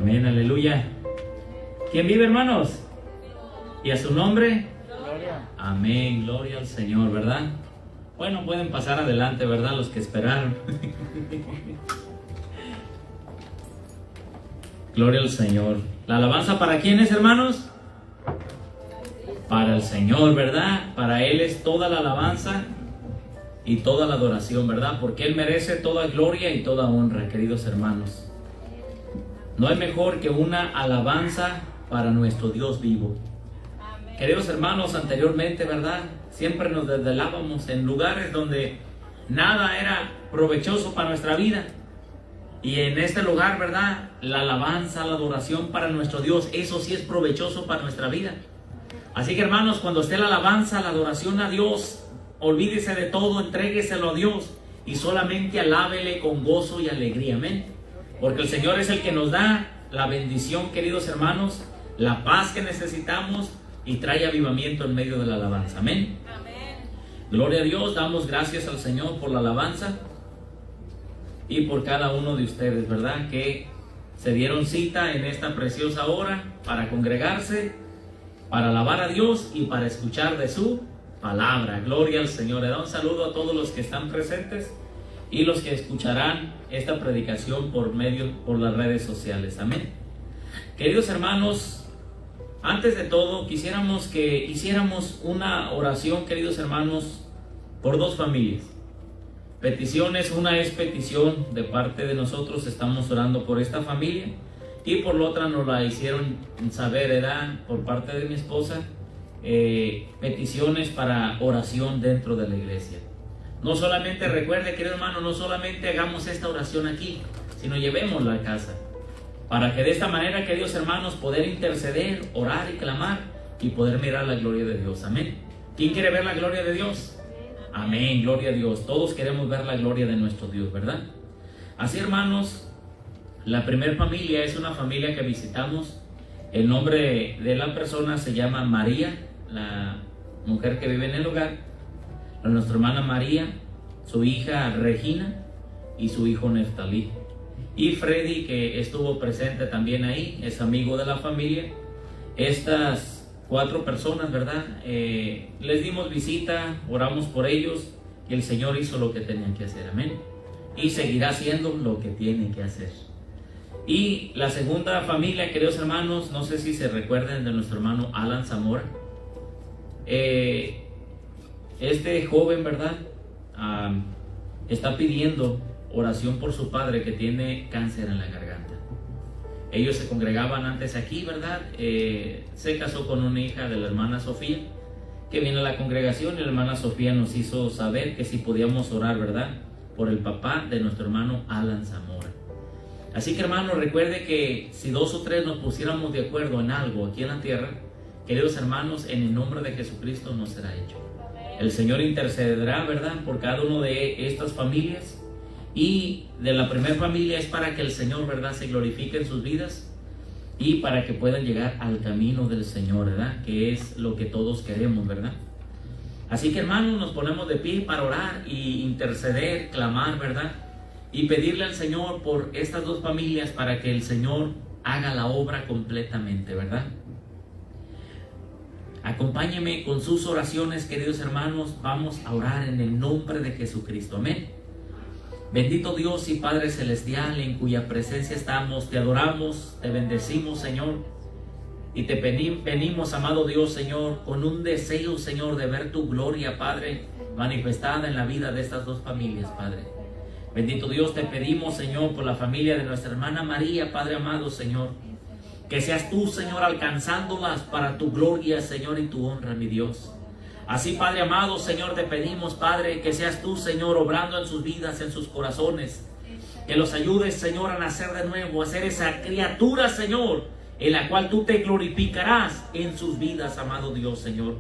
Amén, aleluya. ¿Quién vive, hermanos? ¿Y a su nombre? Gloria. Amén, gloria al Señor, ¿verdad? Bueno, pueden pasar adelante, ¿verdad? Los que esperaron. Gloria al Señor. ¿La alabanza para quién es, hermanos? Para el Señor, ¿verdad? Para Él es toda la alabanza y toda la adoración, ¿verdad? Porque Él merece toda gloria y toda honra, queridos hermanos. No hay mejor que una alabanza para nuestro Dios vivo. Queridos hermanos, anteriormente, ¿verdad? Siempre nos desvelábamos en lugares donde nada era provechoso para nuestra vida. Y en este lugar, ¿verdad? La alabanza, la adoración para nuestro Dios, eso sí es provechoso para nuestra vida. Así que, hermanos, cuando esté la alabanza, la adoración a Dios, olvídese de todo, entrégueselo a Dios y solamente alábele con gozo y alegría. Amén. Porque el Señor es el que nos da la bendición, queridos hermanos, la paz que necesitamos y trae avivamiento en medio de la alabanza. Amén. Amén. Gloria a Dios, damos gracias al Señor por la alabanza y por cada uno de ustedes, ¿verdad? Que se dieron cita en esta preciosa hora para congregarse, para alabar a Dios y para escuchar de su palabra. Gloria al Señor. Le da un saludo a todos los que están presentes y los que escucharán esta predicación por las redes sociales. Amén. Queridos hermanos, antes de todo quisiéramos que hiciéramos una oración, queridos hermanos, por dos familias. Peticiones, una es petición de parte de nosotros, estamos orando por esta familia, y por la otra nos la hicieron saber, ¿verdad? Por parte de mi esposa, peticiones para oración dentro de la iglesia. No solamente, recuerde, querido hermano, no solamente hagamos esta oración aquí, sino llevémosla a casa, para que de esta manera, queridos hermanos, poder interceder, orar y clamar y poder mirar la gloria de Dios. Amén. ¿Quién quiere ver la gloria de Dios? Amén, gloria a Dios. Todos queremos ver la gloria de nuestro Dios, ¿verdad? Así, hermanos, la primera familia es una familia que visitamos. El nombre de la persona se llama María, la mujer que vive en el hogar. Nuestra hermana María, su hija Regina y su hijo Neftalí. Y Freddy, que estuvo presente también ahí, es amigo de la familia. Estas 4 personas, ¿verdad? Les dimos visita, oramos por ellos y el Señor hizo lo que tenía que hacer. Amén. Y seguirá haciendo lo que tiene que hacer. Y la segunda familia, queridos hermanos, no sé si se recuerdan de nuestro hermano Alan Zamora. Este joven, ¿verdad? Está pidiendo oración por su padre que tiene cáncer en la garganta. Ellos se congregaban antes aquí, ¿verdad? Se casó con una hija de la hermana Sofía, que viene a la congregación, y la hermana Sofía nos hizo saber que si podíamos orar, ¿verdad? Por el papá de nuestro hermano Alan Zamora. Así que, hermano, recuerde que si 2 o 3 nos pusiéramos de acuerdo en algo aquí en la tierra, queridos hermanos, en el nombre de Jesucristo nos será hecho. El Señor intercederá, ¿verdad? Por cada uno de estas familias. Y de la primera familia es para que el Señor, ¿verdad?, se glorifique en sus vidas y para que puedan llegar al camino del Señor, ¿verdad? Que es lo que todos queremos, ¿verdad? Así que, hermanos, nos ponemos de pie para orar y interceder, clamar, ¿verdad? Y pedirle al Señor por estas 2 familias para que el Señor haga la obra completamente, ¿verdad? Acompáñenme con sus oraciones, queridos hermanos. Vamos a orar en el nombre de Jesucristo. Amén. Bendito Dios y Padre Celestial, en cuya presencia estamos, te adoramos, te bendecimos, Señor. Y te venimos, amado Dios, Señor, con un deseo, Señor, de ver tu gloria, Padre, manifestada en la vida de estas 2 familias, Padre. Bendito Dios, te pedimos, Señor, por la familia de nuestra hermana María, Padre amado, Señor. Que seas tú, Señor, alcanzándolas para tu gloria, Señor, y tu honra, mi Dios. Así, Padre amado, Señor, te pedimos, Padre, que seas tú, Señor, obrando en sus vidas, en sus corazones. Que los ayudes, Señor, a nacer de nuevo, a ser esa criatura, Señor, en la cual tú te glorificarás en sus vidas, amado Dios, Señor.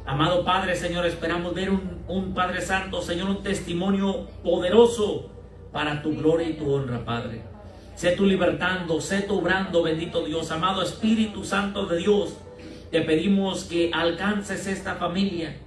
Amado Padre, Señor, esperamos ver un Padre Santo, Señor, un testimonio poderoso para tu gloria y tu honra, Padre. Sé tú libertando, sé tú obrando, bendito Dios. Amado Espíritu Santo de Dios, te pedimos que alcances esta familia,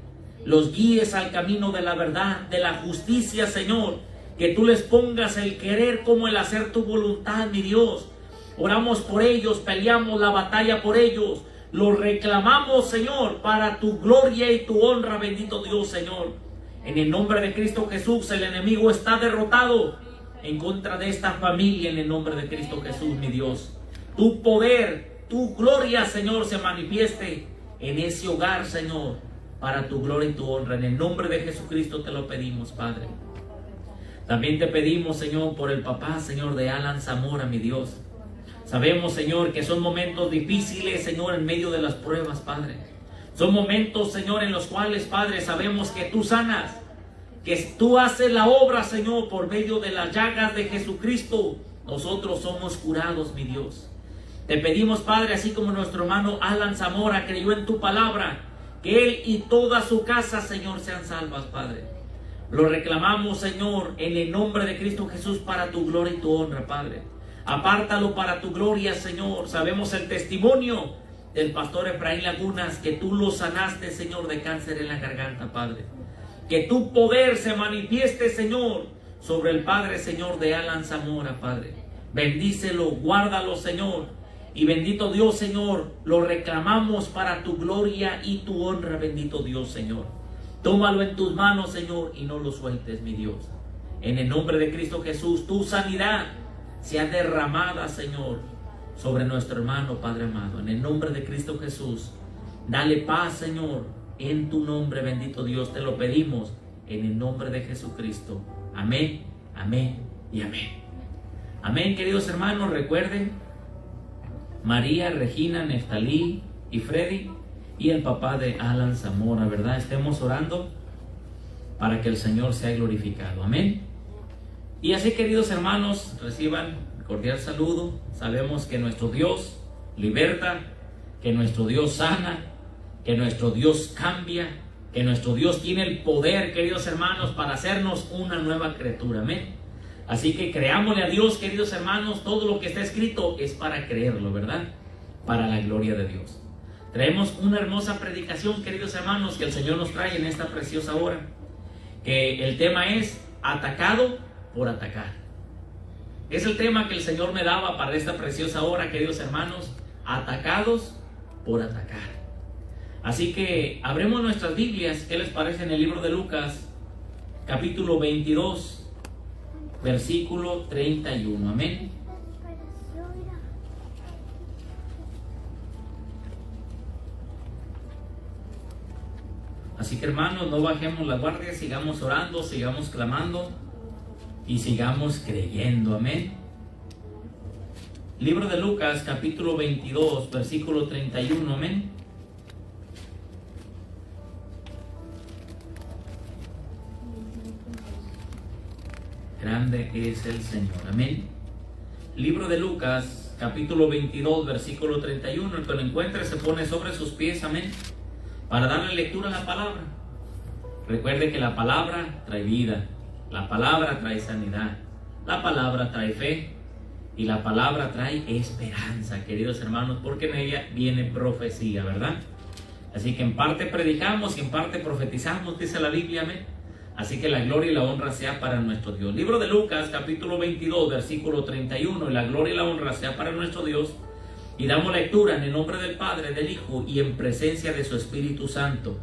los guíes al camino de la verdad, de la justicia, Señor. Que tú les pongas el querer como el hacer tu voluntad, mi Dios. Oramos por ellos, peleamos la batalla por ellos. Los reclamamos, Señor, para tu gloria y tu honra, bendito Dios, Señor. En el nombre de Cristo Jesús, el enemigo está derrotado en contra de esta familia, en el nombre de Cristo Jesús, mi Dios. Tu poder, tu gloria, Señor, se manifieste en ese hogar, Señor, para tu gloria y tu honra. En el nombre de Jesucristo te lo pedimos, Padre. También te pedimos, Señor, por el papá, Señor, de Alan Zamora, mi Dios. Sabemos, Señor, que son momentos difíciles, Señor, en medio de las pruebas, Padre. Son momentos, Señor, en los cuales, Padre, sabemos que tú sanas, que tú haces la obra, Señor, por medio de las llagas de Jesucristo. Nosotros somos curados, mi Dios. Te pedimos, Padre, así como nuestro hermano Alan Zamora creyó en tu palabra, que él y toda su casa, Señor, sean salvas, Padre. Lo reclamamos, Señor, en el nombre de Cristo Jesús, para tu gloria y tu honra, Padre. Apártalo para tu gloria, Señor. Sabemos el testimonio del pastor Efraín Lagunas, que tú lo sanaste, Señor, de cáncer en la garganta, Padre. Que tu poder se manifieste, Señor, sobre el Padre, Señor, de Alan Zamora, Padre. Bendícelo, guárdalo, Señor. Y bendito Dios, Señor, lo reclamamos para tu gloria y tu honra, bendito Dios, Señor. Tómalo en tus manos, Señor, y no lo sueltes, mi Dios. En el nombre de Cristo Jesús, tu sanidad sea derramada, Señor, sobre nuestro hermano, Padre amado. En el nombre de Cristo Jesús, dale paz, Señor, en tu nombre, bendito Dios. Te lo pedimos en el nombre de Jesucristo. Amén, amén y amén. Amén, queridos hermanos. Recuerden, María, Regina, Neftalí y Freddy y el papá de Alan Zamora, ¿verdad? Estemos orando para que el Señor sea glorificado. Amén. Y así, queridos hermanos, reciban cordial saludo. Sabemos que nuestro Dios liberta, que nuestro Dios sana, que nuestro Dios cambia, que nuestro Dios tiene el poder, queridos hermanos, para hacernos una nueva criatura. Amén. Así que creámosle a Dios, queridos hermanos. Todo lo que está escrito es para creerlo, ¿verdad? Para la gloria de Dios. Traemos una hermosa predicación, queridos hermanos, que el Señor nos trae en esta preciosa hora. Que el tema es atacado por atacar. Es el tema que el Señor me daba para esta preciosa hora, queridos hermanos. Atacados por atacar. Así que abremos nuestras Biblias. ¿Qué les parece? En el libro de Lucas, capítulo 22, versículo 31. Amén. Así que, hermanos, no bajemos la guardia, sigamos orando, sigamos clamando y sigamos creyendo. Amén. Libro de Lucas, capítulo 22, versículo 31. Amén. Grande es el Señor. Amén. Libro de Lucas, capítulo 22, versículo 31. El que lo encuentre se pone sobre sus pies. Amén. Para darle lectura a la palabra. Recuerde que la palabra trae vida, la palabra trae sanidad, la palabra trae fe y la palabra trae esperanza, queridos hermanos, porque en ella viene profecía, ¿verdad? Así que en parte predicamos y en parte profetizamos, dice la Biblia. Amén. Así que la gloria y la honra sea para nuestro Dios. Libro de Lucas, capítulo 22, versículo 31. Y la gloria y la honra sea para nuestro Dios. Y damos lectura en el nombre del Padre, del Hijo y en presencia de su Espíritu Santo.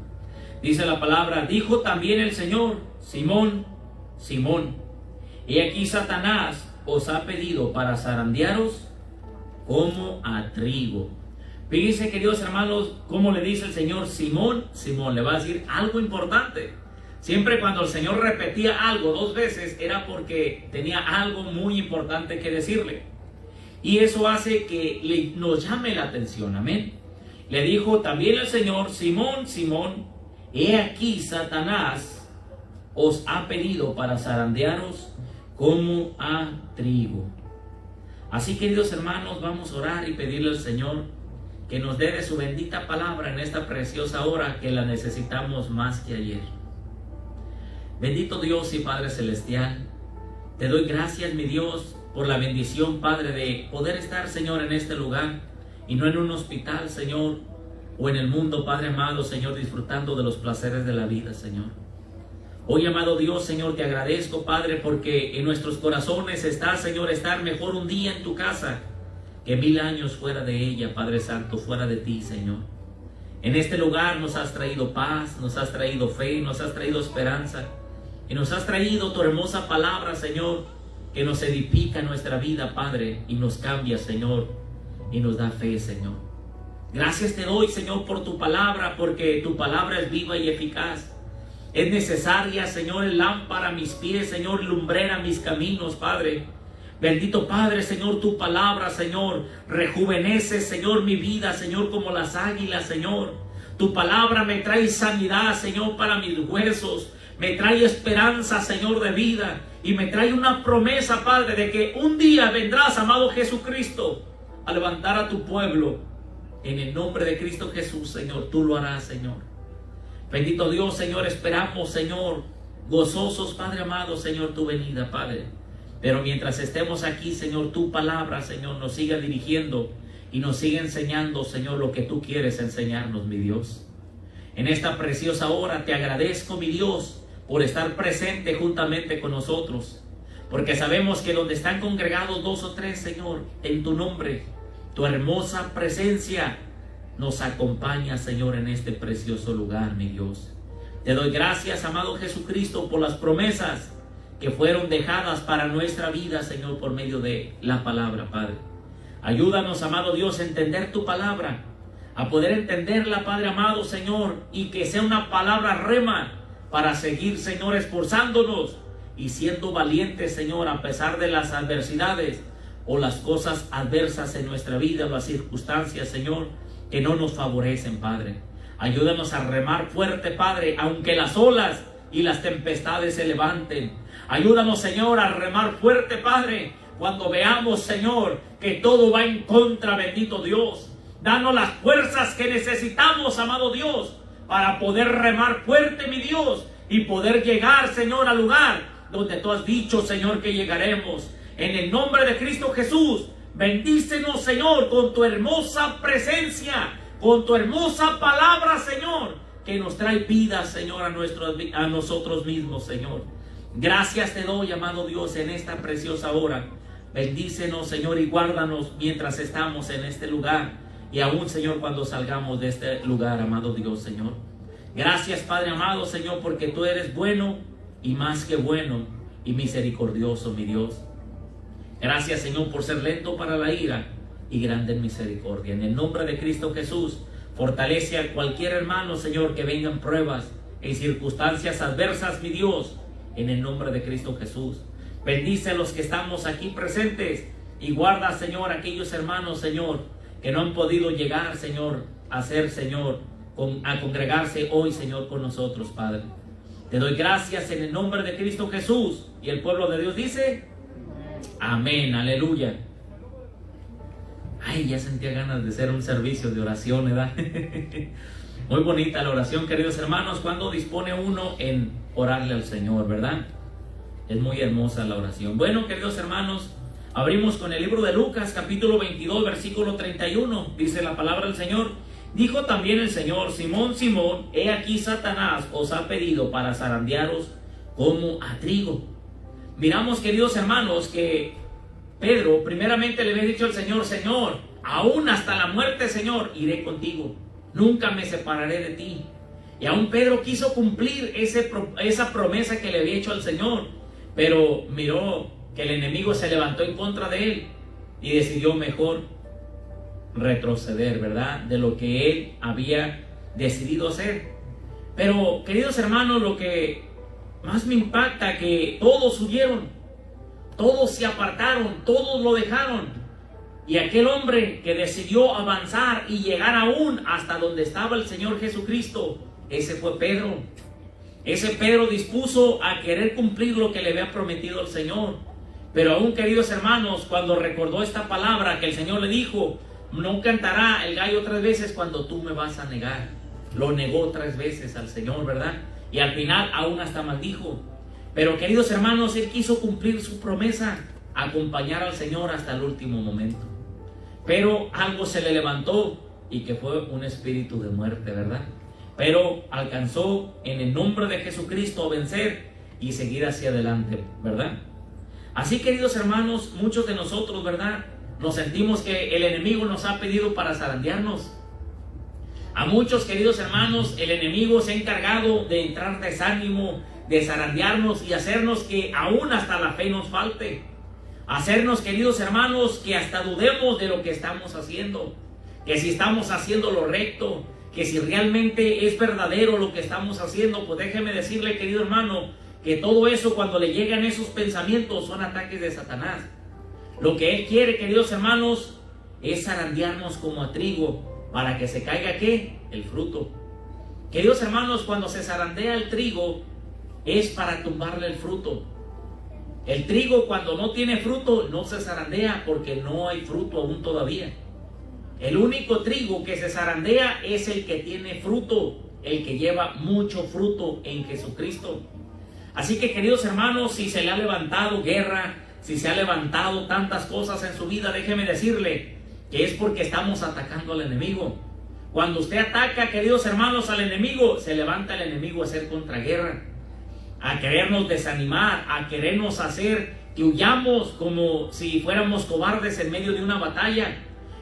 Dice la palabra: dijo también el Señor: Simón, Simón, he aquí Satanás os ha pedido para zarandearos como a trigo. Fíjense, queridos hermanos, cómo le dice el Señor Simón, Simón. Le va a decir algo importante. Siempre cuando el Señor repetía algo dos veces era porque tenía algo muy importante que decirle. Y eso hace que nos llame la atención. Amén. Le dijo también el Señor: Simón, Simón, he aquí Satanás os ha pedido para zarandearos como a trigo. Así, queridos hermanos, vamos a orar y pedirle al Señor que nos dé de su bendita palabra en esta preciosa hora, que la necesitamos más que ayer. Bendito Dios y Padre Celestial, te doy gracias, mi Dios, por la bendición, Padre, de poder estar, Señor, en este lugar y no en un hospital, Señor, o en el mundo, Padre amado, Señor, disfrutando de los placeres de la vida, Señor. Hoy, amado Dios, Señor, te agradezco, Padre, porque en nuestros corazones está, Señor, estar mejor un día en tu casa que 1000 años fuera de ella, Padre Santo, fuera de ti, Señor. En este lugar nos has traído paz, nos has traído fe, nos has traído esperanza y nos has traído tu hermosa palabra, Señor, que nos edifica nuestra vida, Padre, y nos cambia, Señor, y nos da fe, Señor. Gracias te doy, Señor, por tu palabra, porque tu palabra es viva y eficaz. Es necesaria, Señor, lámpara a mis pies, Señor, lumbrera a mis caminos, Padre. Bendito Padre, Señor, tu palabra, Señor, rejuvenece, Señor, mi vida, Señor, como las águilas, Señor. Tu palabra me trae sanidad, Señor, para mis huesos. Me trae esperanza, Señor, de vida. Y me trae una promesa, Padre, de que un día vendrás, amado Jesucristo, a levantar a tu pueblo. En el nombre de Cristo Jesús, Señor, tú lo harás, Señor. Bendito Dios, Señor, esperamos, Señor, gozosos, Padre amado, Señor, tu venida, Padre. Pero mientras estemos aquí, Señor, tu palabra, Señor, nos siga dirigiendo y nos siga enseñando, Señor, lo que tú quieres enseñarnos, mi Dios. En esta preciosa hora te agradezco, mi Dios, por estar presente juntamente con nosotros. Porque sabemos que donde están congregados 2 o 3, Señor, en tu nombre, tu hermosa presencia nos acompaña, Señor, en este precioso lugar, mi Dios. Te doy gracias, amado Jesucristo, por las promesas que fueron dejadas para nuestra vida, Señor, por medio de la palabra, Padre. Ayúdanos, amado Dios, a entender tu palabra, a poder entenderla, Padre amado, Señor, y que sea una palabra rema para seguir, Señor, esforzándonos y siendo valientes, Señor, a pesar de las adversidades o las cosas adversas en nuestra vida, o las circunstancias, Señor, que no nos favorecen, Padre. Ayúdanos a remar fuerte, Padre, aunque las olas y las tempestades se levanten. Ayúdanos, Señor, a remar fuerte, Padre, cuando veamos, Señor, que todo va en contra, bendito Dios. Danos las fuerzas que necesitamos, amado Dios, para poder remar fuerte, mi Dios, y poder llegar, Señor, al lugar donde tú has dicho, Señor, que llegaremos. En el nombre de Cristo Jesús, bendícenos, Señor, con tu hermosa presencia, con tu hermosa palabra, Señor, que nos trae vida, Señor, a nosotros mismos, Señor. Gracias te doy, amado Dios, en esta preciosa hora. Bendícenos, Señor, y guárdanos mientras estamos en este lugar, y aún, Señor, cuando salgamos de este lugar, amado Dios, Señor. Gracias, Padre amado, Señor, porque tú eres bueno y más que bueno y misericordioso, mi Dios. Gracias, Señor, por ser lento para la ira y grande en misericordia. En el nombre de Cristo Jesús, fortalece a cualquier hermano, Señor, que vengan pruebas y circunstancias adversas, mi Dios, en el nombre de Cristo Jesús. Bendice a los que estamos aquí presentes y guarda, Señor, a aquellos hermanos, Señor, que no han podido llegar, Señor, a ser, Señor, a congregarse hoy, Señor, con nosotros, Padre. Te doy gracias en el nombre de Cristo Jesús. Y el pueblo de Dios dice: amén, aleluya. Ay, ya sentía ganas de hacer un servicio de oración, ¿verdad? Muy bonita la oración, queridos hermanos, cuando dispone uno en orarle al Señor, ¿verdad? Es muy hermosa la oración. Bueno, queridos hermanos, abrimos con el libro de Lucas, capítulo 22, versículo 31. Dice la palabra del Señor: dijo también el Señor: Simón, Simón, he aquí Satanás os ha pedido para zarandearos como a trigo. Miramos, queridos hermanos, que Pedro primeramente le había dicho al Señor: Señor, aún hasta la muerte, Señor, iré contigo, nunca me separaré de ti. Y aún Pedro quiso cumplir esa promesa que le había hecho al Señor, pero miró que el enemigo se levantó en contra de él y decidió mejor retroceder, ¿verdad?, de lo que él había decidido hacer. Pero, queridos hermanos, lo que más me impacta, que todos huyeron, todos se apartaron, todos lo dejaron, y aquel hombre que decidió avanzar y llegar aún hasta donde estaba el Señor Jesucristo, ese fue Pedro. Ese Pedro dispuso a querer cumplir lo que le había prometido el Señor. Pero aún, queridos hermanos, cuando recordó esta palabra que el Señor le dijo: no cantará el gallo 3 veces cuando tú me vas a negar. Lo negó 3 veces al Señor, ¿verdad? Y al final aún hasta maldijo. Pero, queridos hermanos, él quiso cumplir su promesa, acompañar al Señor hasta el último momento. Pero algo se le levantó, y que fue un espíritu de muerte, ¿verdad? Pero alcanzó en el nombre de Jesucristo a vencer y seguir hacia adelante, ¿verdad? Así, queridos hermanos, muchos de nosotros, ¿verdad?, nos sentimos que el enemigo nos ha pedido para zarandearnos. A muchos, queridos hermanos, el enemigo se ha encargado de entrar desánimo, de zarandearnos y hacernos que aún hasta la fe nos falte. Hacernos, queridos hermanos, que hasta dudemos de lo que estamos haciendo, que si estamos haciendo lo recto, que si realmente es verdadero lo que estamos haciendo. Pues déjeme decirle, querido hermano, que todo eso, cuando le llegan esos pensamientos, son ataques de Satanás. Lo que él quiere, queridos hermanos, es zarandearnos como a trigo, para que se caiga, ¿qué? El fruto. Queridos hermanos, cuando se zarandea el trigo, es para tumbarle el fruto. El trigo, cuando no tiene fruto, no se zarandea, porque no hay fruto aún todavía. El único trigo que se zarandea es el que tiene fruto, el que lleva mucho fruto en Jesucristo. Así que, queridos hermanos, si se le ha levantado guerra, si se ha levantado tantas cosas en su vida, déjeme decirle que es porque estamos atacando al enemigo. Cuando usted ataca, queridos hermanos, al enemigo, se levanta el enemigo a hacer contraguerra, a querernos desanimar, a querernos hacer que huyamos como si fuéramos cobardes en medio de una batalla.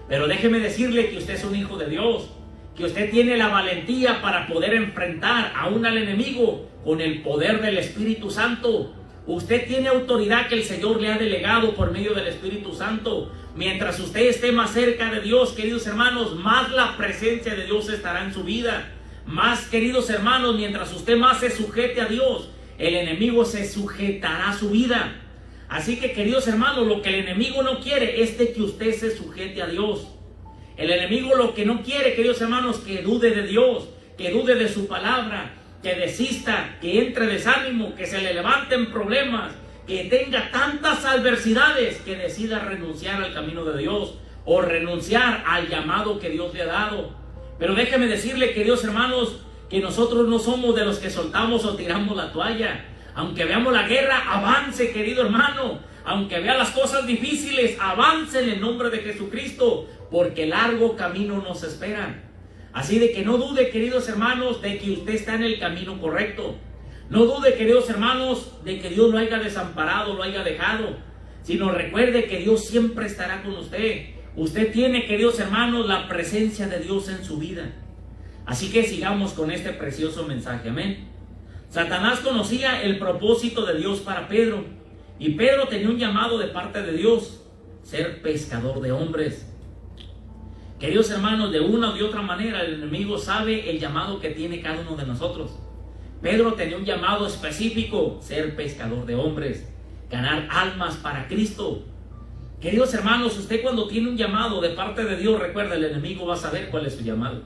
Pero déjeme decirle que usted es un hijo de Dios, que usted tiene la valentía para poder enfrentar aún al enemigo con el poder del Espíritu Santo. Usted tiene autoridad que el Señor le ha delegado por medio del Espíritu Santo. Mientras usted esté más cerca de Dios, queridos hermanos, más la presencia de Dios estará en su vida. Más, queridos hermanos, mientras usted más se sujete a Dios, el enemigo se sujetará a su vida. Así que, queridos hermanos, lo que el enemigo no quiere es de que usted se sujete a Dios. El enemigo lo que no quiere, queridos hermanos, que dude de Dios, que dude de su palabra, que desista, que entre desánimo, que se le levanten problemas, que tenga tantas adversidades que decida renunciar al camino de Dios o renunciar al llamado que Dios le ha dado. Pero déjeme decirle, queridos hermanos, que nosotros no somos de los que soltamos o tiramos la toalla. Aunque veamos la guerra, avance, querido hermano. Aunque vea las cosas difíciles, avance en el nombre de Jesucristo, porque largo camino nos espera. Así de que no dude, queridos hermanos, de que usted está en el camino correcto. No dude, queridos hermanos, de que Dios lo haya desamparado, lo haya dejado. Sino recuerde que Dios siempre estará con usted. Usted tiene, queridos hermanos, la presencia de Dios en su vida. Así que sigamos con este precioso mensaje. Amén. Satanás conocía el propósito de Dios para Pedro. Y Pedro tenía un llamado de parte de Dios: ser pescador de hombres. Queridos hermanos, de una o de otra manera el enemigo sabe el llamado que tiene cada uno de nosotros. Pedro tenía un llamado específico: ser pescador de hombres, ganar almas para Cristo. Queridos hermanos, usted cuando tiene un llamado de parte de Dios, recuerda, el enemigo va a saber cuál es su llamado.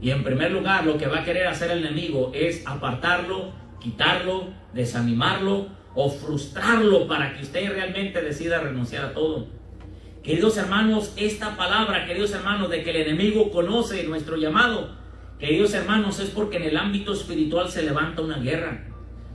Y en primer lugar, lo que va a querer hacer el enemigo es apartarlo, quitarlo, desanimarlo o frustrarlo para que usted realmente decida renunciar a todo. Queridos hermanos, esta palabra, queridos hermanos, de que el enemigo conoce nuestro llamado, queridos hermanos, es porque en el ámbito espiritual se levanta una guerra.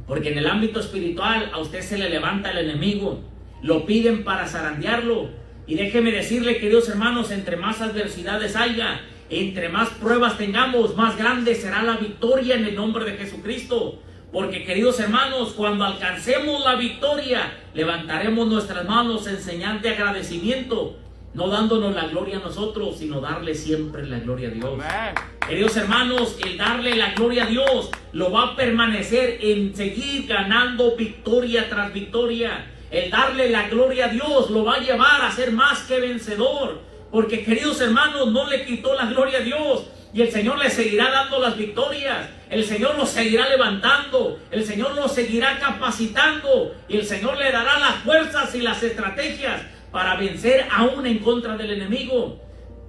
Porque en el ámbito espiritual a usted se le levanta el enemigo, lo piden para zarandearlo. Y déjeme decirle, queridos hermanos, entre más adversidades haya, entre más pruebas tengamos, más grande será la victoria en el nombre de Jesucristo. Porque, queridos hermanos, cuando alcancemos la victoria, levantaremos nuestras manos en señal de agradecimiento, no dándonos la gloria a nosotros, sino darle siempre la gloria a Dios. Amén. Queridos hermanos, el darle la gloria a Dios lo va a permanecer en seguir ganando victoria tras victoria. El darle la gloria a Dios lo va a llevar a ser más que vencedor. Porque, queridos hermanos, no le quitó la gloria a Dios, y el Señor le seguirá dando las victorias. El Señor lo seguirá levantando, el Señor lo seguirá capacitando, y el Señor le dará las fuerzas y las estrategias para vencer aún en contra del enemigo.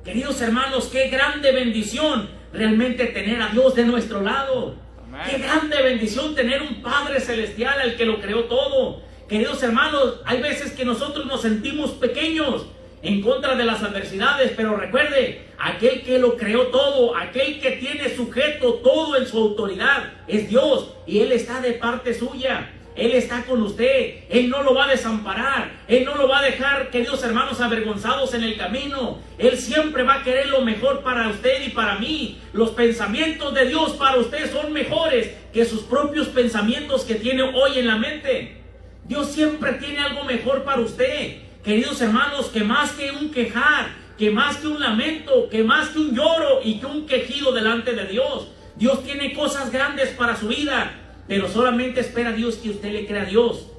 Queridos hermanos, qué grande bendición realmente tener a Dios de nuestro lado. Amén. Qué grande bendición tener un Padre Celestial al que lo creó todo. Queridos hermanos, hay veces que nosotros nos sentimos pequeños en contra de las adversidades, pero recuerde, aquel que lo creó todo, aquel que tiene sujeto todo en su autoridad, es Dios, y Él está de parte suya. Él está con usted, Él no lo va a desamparar, Él no lo va a dejar, queridos hermanos, avergonzados en el camino. Él siempre va a querer lo mejor para usted y para mí. Los pensamientos de Dios para usted son mejores que sus propios pensamientos que tiene hoy en la mente. Dios siempre tiene algo mejor para usted. queridos hermanos, que más que un quejar, que más que un lamento, que más que un lloro y que un quejido delante de Dios, Dios tiene cosas grandes para su vida, pero solamente espera Dios que usted le crea a Dios.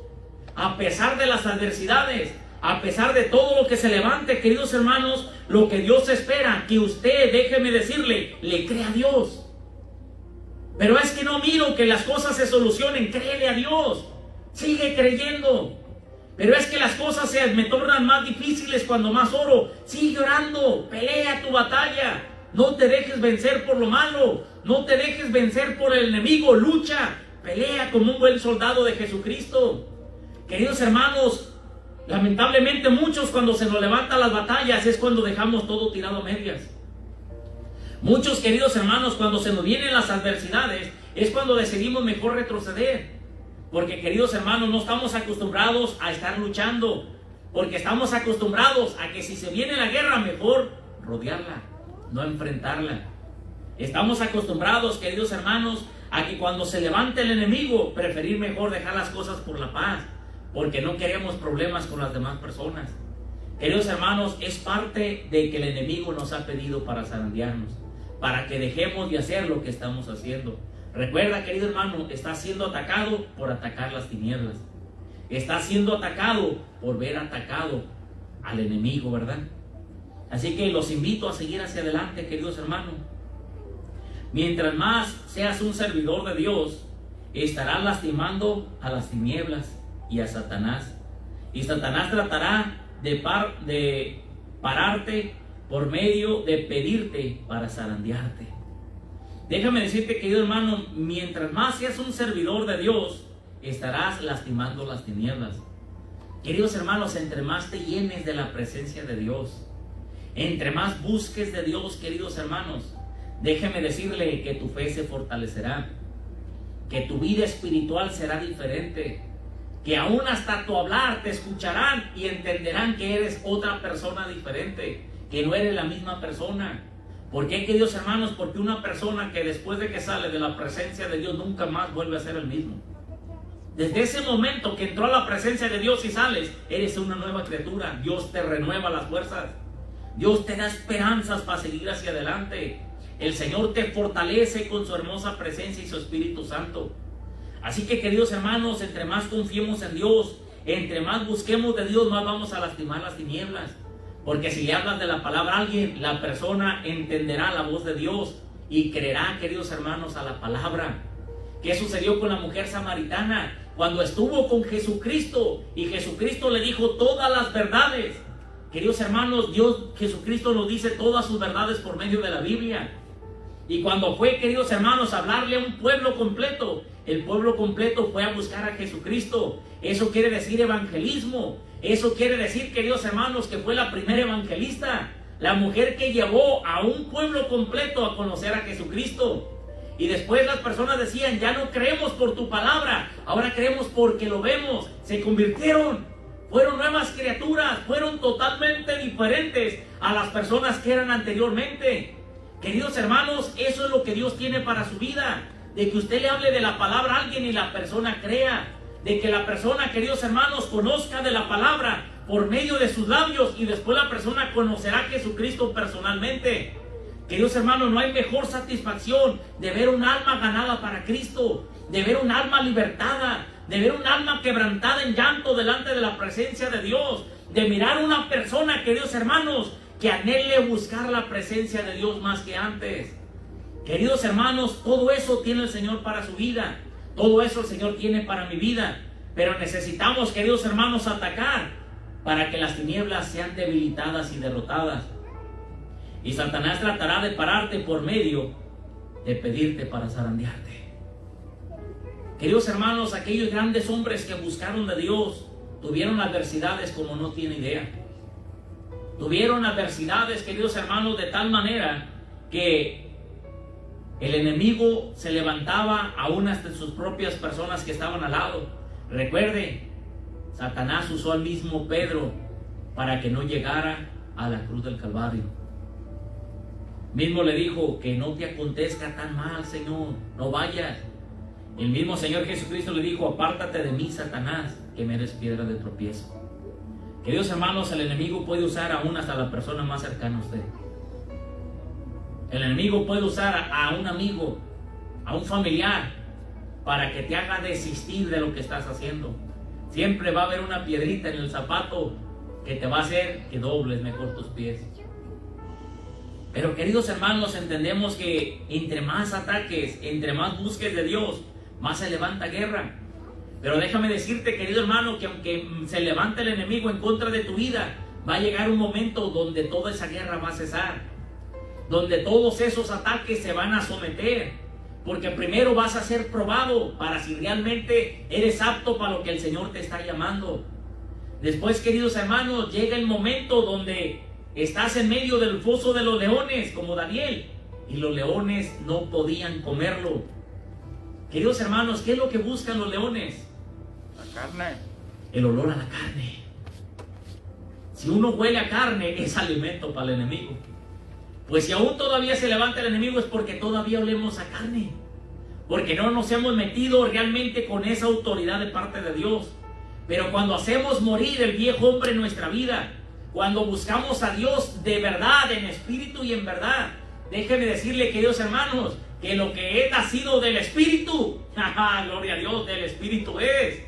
A pesar de las adversidades, a pesar de todo lo que se levante, queridos hermanos, lo que Dios espera, que usted, déjeme decirle, le crea a Dios. Pero es que no miro que las cosas se solucionen, créele a Dios, sigue creyendo. Pero es que las cosas me tornan más difíciles cuando más oro, sigue orando, pelea tu batalla, no te dejes vencer por lo malo, no te dejes vencer por el enemigo, lucha, pelea como un buen soldado de Jesucristo. Queridos hermanos, lamentablemente muchos cuando se nos levantan las batallas es cuando dejamos todo tirado a medias. Muchos, queridos hermanos, cuando se nos vienen las adversidades es cuando decidimos mejor retroceder. Porque, queridos hermanos, no estamos acostumbrados a estar luchando. Porque estamos acostumbrados a que si se viene la guerra, mejor rodearla, no enfrentarla. Estamos acostumbrados, queridos hermanos, a que cuando se levante el enemigo, preferir mejor dejar las cosas por la paz. Porque no queremos problemas con las demás personas. Queridos hermanos, es parte de que el enemigo nos ha pedido para zarandearnos, para que dejemos de hacer lo que estamos haciendo. Recuerda, querido hermano, está siendo atacado por atacar las tinieblas. Está siendo atacado por ver atacado al enemigo, ¿verdad? Así que los invito a seguir hacia adelante, queridos hermanos. Mientras más seas un servidor de Dios, estarás lastimando a las tinieblas y a Satanás. Y Satanás tratará de pararte por medio de pedirte para zarandearte. Déjame decirte, querido hermano, mientras más seas un servidor de Dios, estarás lastimando las tinieblas. Queridos hermanos, entre más te llenes de la presencia de Dios, entre más busques de Dios, queridos hermanos, déjeme decirle que tu fe se fortalecerá, que tu vida espiritual será diferente, que aún hasta tu hablar te escucharán y entenderán que eres otra persona diferente, que no eres la misma persona. ¿Por qué, queridos hermanos? Porque una persona que después de que sale de la presencia de Dios nunca más vuelve a ser el mismo. Desde ese momento que entró a la presencia de Dios y sales, eres una nueva criatura. Dios te renueva las fuerzas. Dios te da esperanzas para seguir hacia adelante. El Señor te fortalece con su hermosa presencia y su Espíritu Santo. Así que, queridos hermanos, entre más confiemos en Dios, entre más busquemos de Dios, más vamos a lastimar las tinieblas. Porque si le hablas de la palabra a alguien, la persona entenderá la voz de Dios y creerá, queridos hermanos, a la palabra. ¿Qué sucedió con la mujer samaritana? Cuando estuvo con Jesucristo y Jesucristo le dijo todas las verdades. Queridos hermanos, Jesucristo nos dice todas sus verdades por medio de la Biblia. Y cuando fue, queridos hermanos, a hablarle a un pueblo completo, el pueblo completo fue a buscar a Jesucristo. Eso quiere decir evangelismo. Eso quiere decir, queridos hermanos, que fue la primera evangelista, la mujer que llevó a un pueblo completo a conocer a Jesucristo. Y después las personas decían, ya no creemos por tu palabra, ahora creemos porque lo vemos. Se convirtieron, fueron nuevas criaturas, fueron totalmente diferentes a las personas que eran anteriormente. Queridos hermanos, eso es lo que Dios tiene para su vida, de que usted le hable de la palabra a alguien y la persona crea. De que la persona, queridos hermanos, conozca de la palabra por medio de sus labios y después la persona conocerá a Jesucristo personalmente. Queridos hermanos, no hay mejor satisfacción de ver un alma ganada para Cristo, de ver un alma libertada, de ver un alma quebrantada en llanto delante de la presencia de Dios, de mirar una persona, queridos hermanos, que anhele buscar la presencia de Dios más que antes. Queridos hermanos, todo eso tiene el Señor para su vida. Todo eso el Señor tiene para mi vida. Pero necesitamos, queridos hermanos, atacar para que las tinieblas sean debilitadas y derrotadas. Y Satanás tratará de pararte por medio de pedirte para zarandearte. Queridos hermanos, aquellos grandes hombres que buscaron de Dios tuvieron adversidades como no tiene idea. Tuvieron adversidades, queridos hermanos, de tal manera que el enemigo se levantaba aún hasta sus propias personas que estaban al lado. Recuerde, Satanás usó al mismo Pedro para que no llegara a la cruz del Calvario. Mismo le dijo que no te acontezca tan mal, Señor, no vayas. El mismo Señor Jesucristo le dijo, apártate de mí, Satanás, que me eres piedra de tropiezo. Queridos hermanos, el enemigo puede usar aún hasta la persona más cercana a usted. El enemigo puede usar a un amigo, a un familiar, para que te haga desistir de lo que estás haciendo. Siempre va a haber una piedrita en el zapato que te va a hacer que dobles mejor tus pies. Pero queridos hermanos, entendemos que entre más ataques, entre más busques de Dios, más se levanta guerra. Pero déjame decirte, querido hermano, que aunque se levante el enemigo en contra de tu vida, va a llegar un momento donde toda esa guerra va a cesar, donde todos esos ataques se van a someter, porque primero vas a ser probado para si realmente eres apto para lo que el Señor te está llamando. Después, queridos hermanos, llega el momento donde estás en medio del foso de los leones, como Daniel, y los leones no podían comerlo. Queridos hermanos, ¿qué es lo que buscan los leones? La carne. El olor a la carne. Si uno huele a carne, es alimento para el enemigo. Pues si aún todavía se levanta el enemigo, es porque todavía olemos a carne, porque no nos hemos metido realmente con esa autoridad de parte de Dios. Pero cuando hacemos morir el viejo hombre en nuestra vida, cuando buscamos a Dios de verdad, en espíritu y en verdad, déjenme decirle, queridos hermanos, que lo que es nacido del espíritu, gloria a Dios, del espíritu es.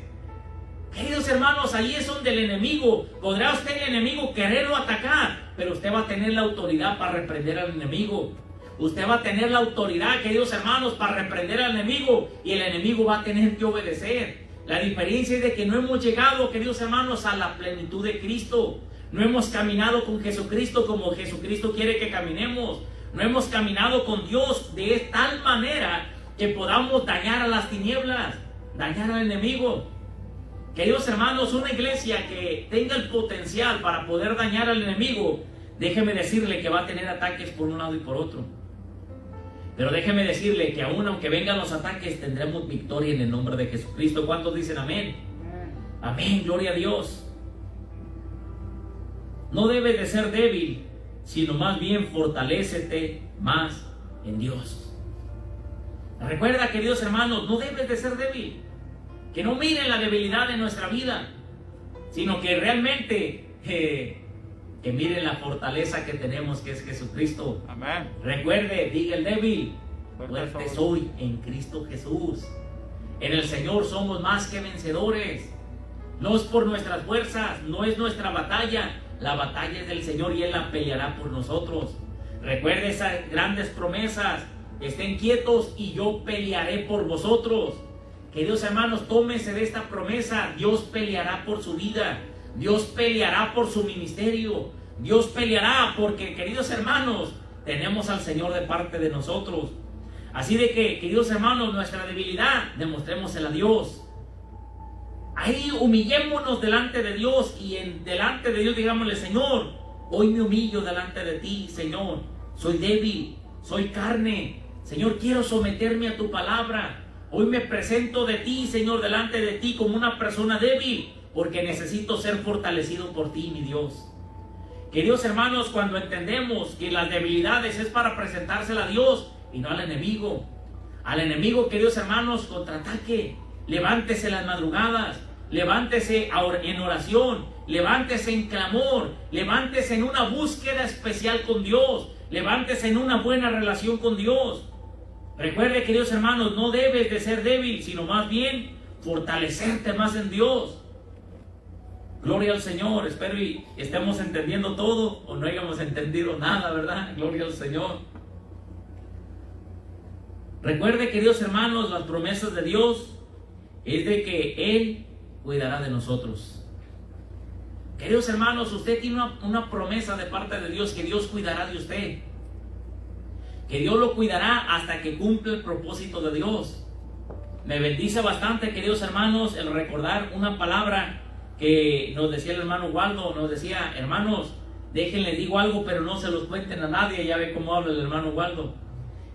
Queridos hermanos, ahí es donde el enemigo, podrá usted el enemigo quererlo atacar, pero usted va a tener la autoridad para reprender al enemigo. Usted va a tener la autoridad, queridos hermanos, para reprender al enemigo, y el enemigo va a tener que obedecer. La diferencia es de que no hemos llegado, queridos hermanos, a la plenitud de Cristo. No hemos caminado con Jesucristo como Jesucristo quiere que caminemos. No hemos caminado con Dios de tal manera que podamos dañar a las tinieblas, dañar al enemigo. Queridos hermanos, una iglesia que tenga el potencial para poder dañar al enemigo, déjeme decirle que va a tener ataques por un lado y por otro. Pero déjeme decirle que aún aunque vengan los ataques, tendremos victoria en el nombre de Jesucristo. ¿Cuántos dicen amén? Amén, gloria a Dios. No debes de ser débil, sino más bien fortalécete más en Dios. Recuerda, queridos hermanos, no debes de ser débil. Que no miren la debilidad de nuestra vida, sino que realmente que miren la fortaleza que tenemos, que es Jesucristo. Amén. Recuerde, diga el débil, fuerte soy en Cristo Jesús. En el Señor somos más que vencedores. No es por nuestras fuerzas, no es nuestra batalla. La batalla es del Señor y Él la peleará por nosotros. Recuerde esas grandes promesas. Estén quietos y yo pelearé por vosotros. Queridos hermanos, tómense de esta promesa. Dios peleará por su vida. Dios peleará por su ministerio. Dios peleará porque, queridos hermanos, tenemos al Señor de parte de nosotros. Así de que, queridos hermanos, nuestra debilidad, demostrémosela a Dios. Ahí humillémonos delante de Dios y delante de Dios digámosle: Señor, hoy me humillo delante de ti, Señor. Soy débil, soy carne. Señor, quiero someterme a tu palabra. Hoy me presento de ti, Señor, delante de ti como una persona débil, porque necesito ser fortalecido por ti, mi Dios. Queridos hermanos, cuando entendemos que las debilidades es para presentársela a Dios y no al enemigo. Al enemigo, queridos hermanos, contraataque. Levántese en las madrugadas, levántese en oración, levántese en clamor, levántese en una búsqueda especial con Dios, levántese en una buena relación con Dios. Recuerde, queridos hermanos, no debes de ser débil, sino más bien fortalecerte más en Dios. Gloria al Señor. Espero y estemos entendiendo todo, o no hayamos entendido nada, ¿verdad? Gloria al Señor. Recuerde, queridos hermanos, las promesas de Dios es de que Él cuidará de nosotros. Queridos hermanos, usted tiene una promesa de parte de Dios, que Dios cuidará de usted, que Dios lo cuidará hasta que cumpla el propósito de Dios. Me bendice bastante, queridos hermanos, el recordar una palabra que nos decía el hermano Waldo. Nos decía: hermanos, déjenles digo algo, pero no se los cuenten a nadie. Ya ve cómo habla el hermano Waldo.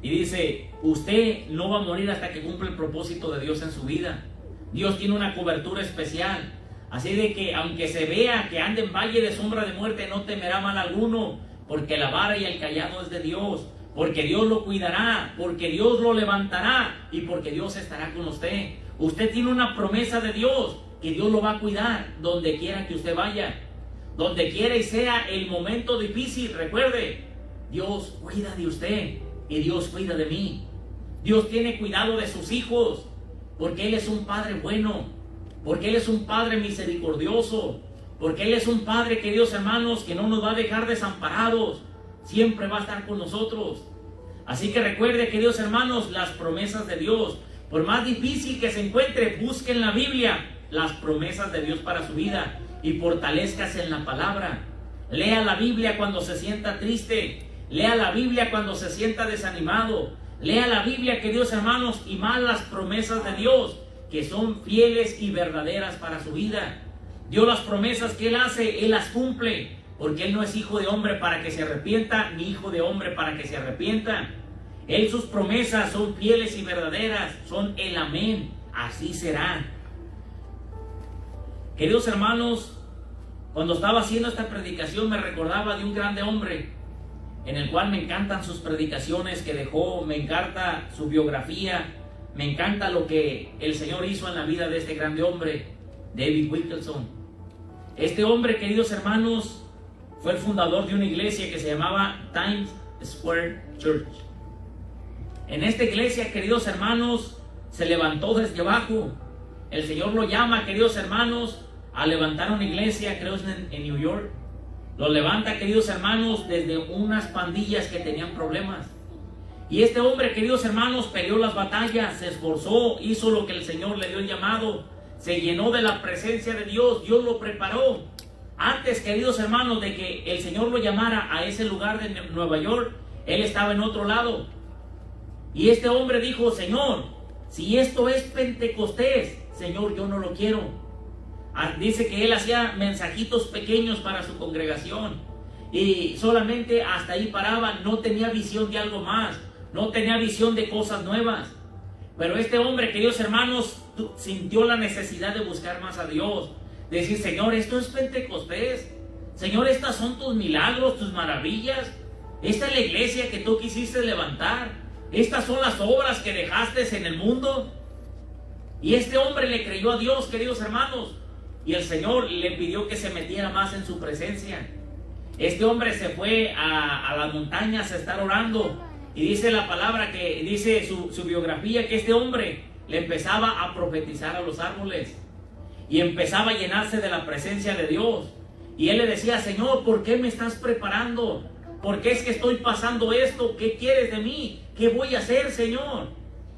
Y dice: usted no va a morir hasta que cumpla el propósito de Dios en su vida. Dios tiene una cobertura especial. Así de que aunque se vea que ande en valle de sombra de muerte, no temerá mal alguno, porque la vara y el cayado es de Dios, porque Dios lo cuidará, porque Dios lo levantará y porque Dios estará con usted. Usted tiene una promesa de Dios, que Dios lo va a cuidar donde quiera que usted vaya. Donde quiera y sea el momento difícil, recuerde, Dios cuida de usted y Dios cuida de mí. Dios tiene cuidado de sus hijos, porque Él es un Padre bueno, porque Él es un Padre misericordioso, porque Él es un Padre, queridos hermanos, que no nos va a dejar desamparados, siempre va a estar con nosotros. Así que recuerde, queridos hermanos, las promesas de Dios. Por más difícil que se encuentre, busque en la Biblia las promesas de Dios para su vida y fortalezcase en la palabra. Lea la Biblia cuando se sienta triste, lea la Biblia cuando se sienta desanimado, lea la Biblia, queridos hermanos, y más las promesas de Dios, que son fieles y verdaderas para su vida. Dios, las promesas que Él hace, Él las cumple, porque Él no es hijo de hombre para que se arrepienta, ni hijo de hombre para que se arrepienta. Él, sus promesas son fieles y verdaderas, son el amén, así será. Queridos hermanos, cuando estaba haciendo esta predicación me recordaba de un grande hombre, en el cual me encantan sus predicaciones que dejó, me encanta su biografía, me encanta lo que el Señor hizo en la vida de este grande hombre, David Wilkerson. Este hombre, queridos hermanos, fue el fundador de una iglesia que se llamaba Times Square Church. En esta iglesia, queridos hermanos, se levantó desde abajo. El Señor lo llama, queridos hermanos, a levantar una iglesia, creo en New York. Lo levanta, queridos hermanos, desde unas pandillas que tenían problemas. Y este hombre, queridos hermanos, peleó las batallas, se esforzó, hizo lo que el Señor le dio el llamado, se llenó de la presencia de Dios, Dios lo preparó. Antes, queridos hermanos, de que el Señor lo llamara a ese lugar de Nueva York, él estaba en otro lado. Y este hombre dijo: Señor, si esto es Pentecostés, Señor, yo no lo quiero. Dice que él hacía mensajitos pequeños para su congregación y solamente hasta ahí paraba, no tenía visión de algo más, no tenía visión de cosas nuevas. Pero este hombre, queridos hermanos, sintió la necesidad de buscar más a Dios, de decir: Señor, esto es Pentecostés, Señor, estas son tus milagros, tus maravillas, esta es la iglesia que tú quisiste levantar, estas son las obras que dejaste en el mundo. Y este hombre le creyó a Dios, queridos hermanos, y el Señor le pidió que se metiera más en su presencia. Este hombre se fue a las montañas a estar orando, y dice la palabra, que dice su biografía, que este hombre le empezaba a profetizar a los árboles y empezaba a llenarse de la presencia de Dios. Y él le decía: Señor, ¿por qué me estás preparando? ¿Por qué es que estoy pasando esto? ¿Qué quieres de mí? ¿Qué voy a hacer, Señor?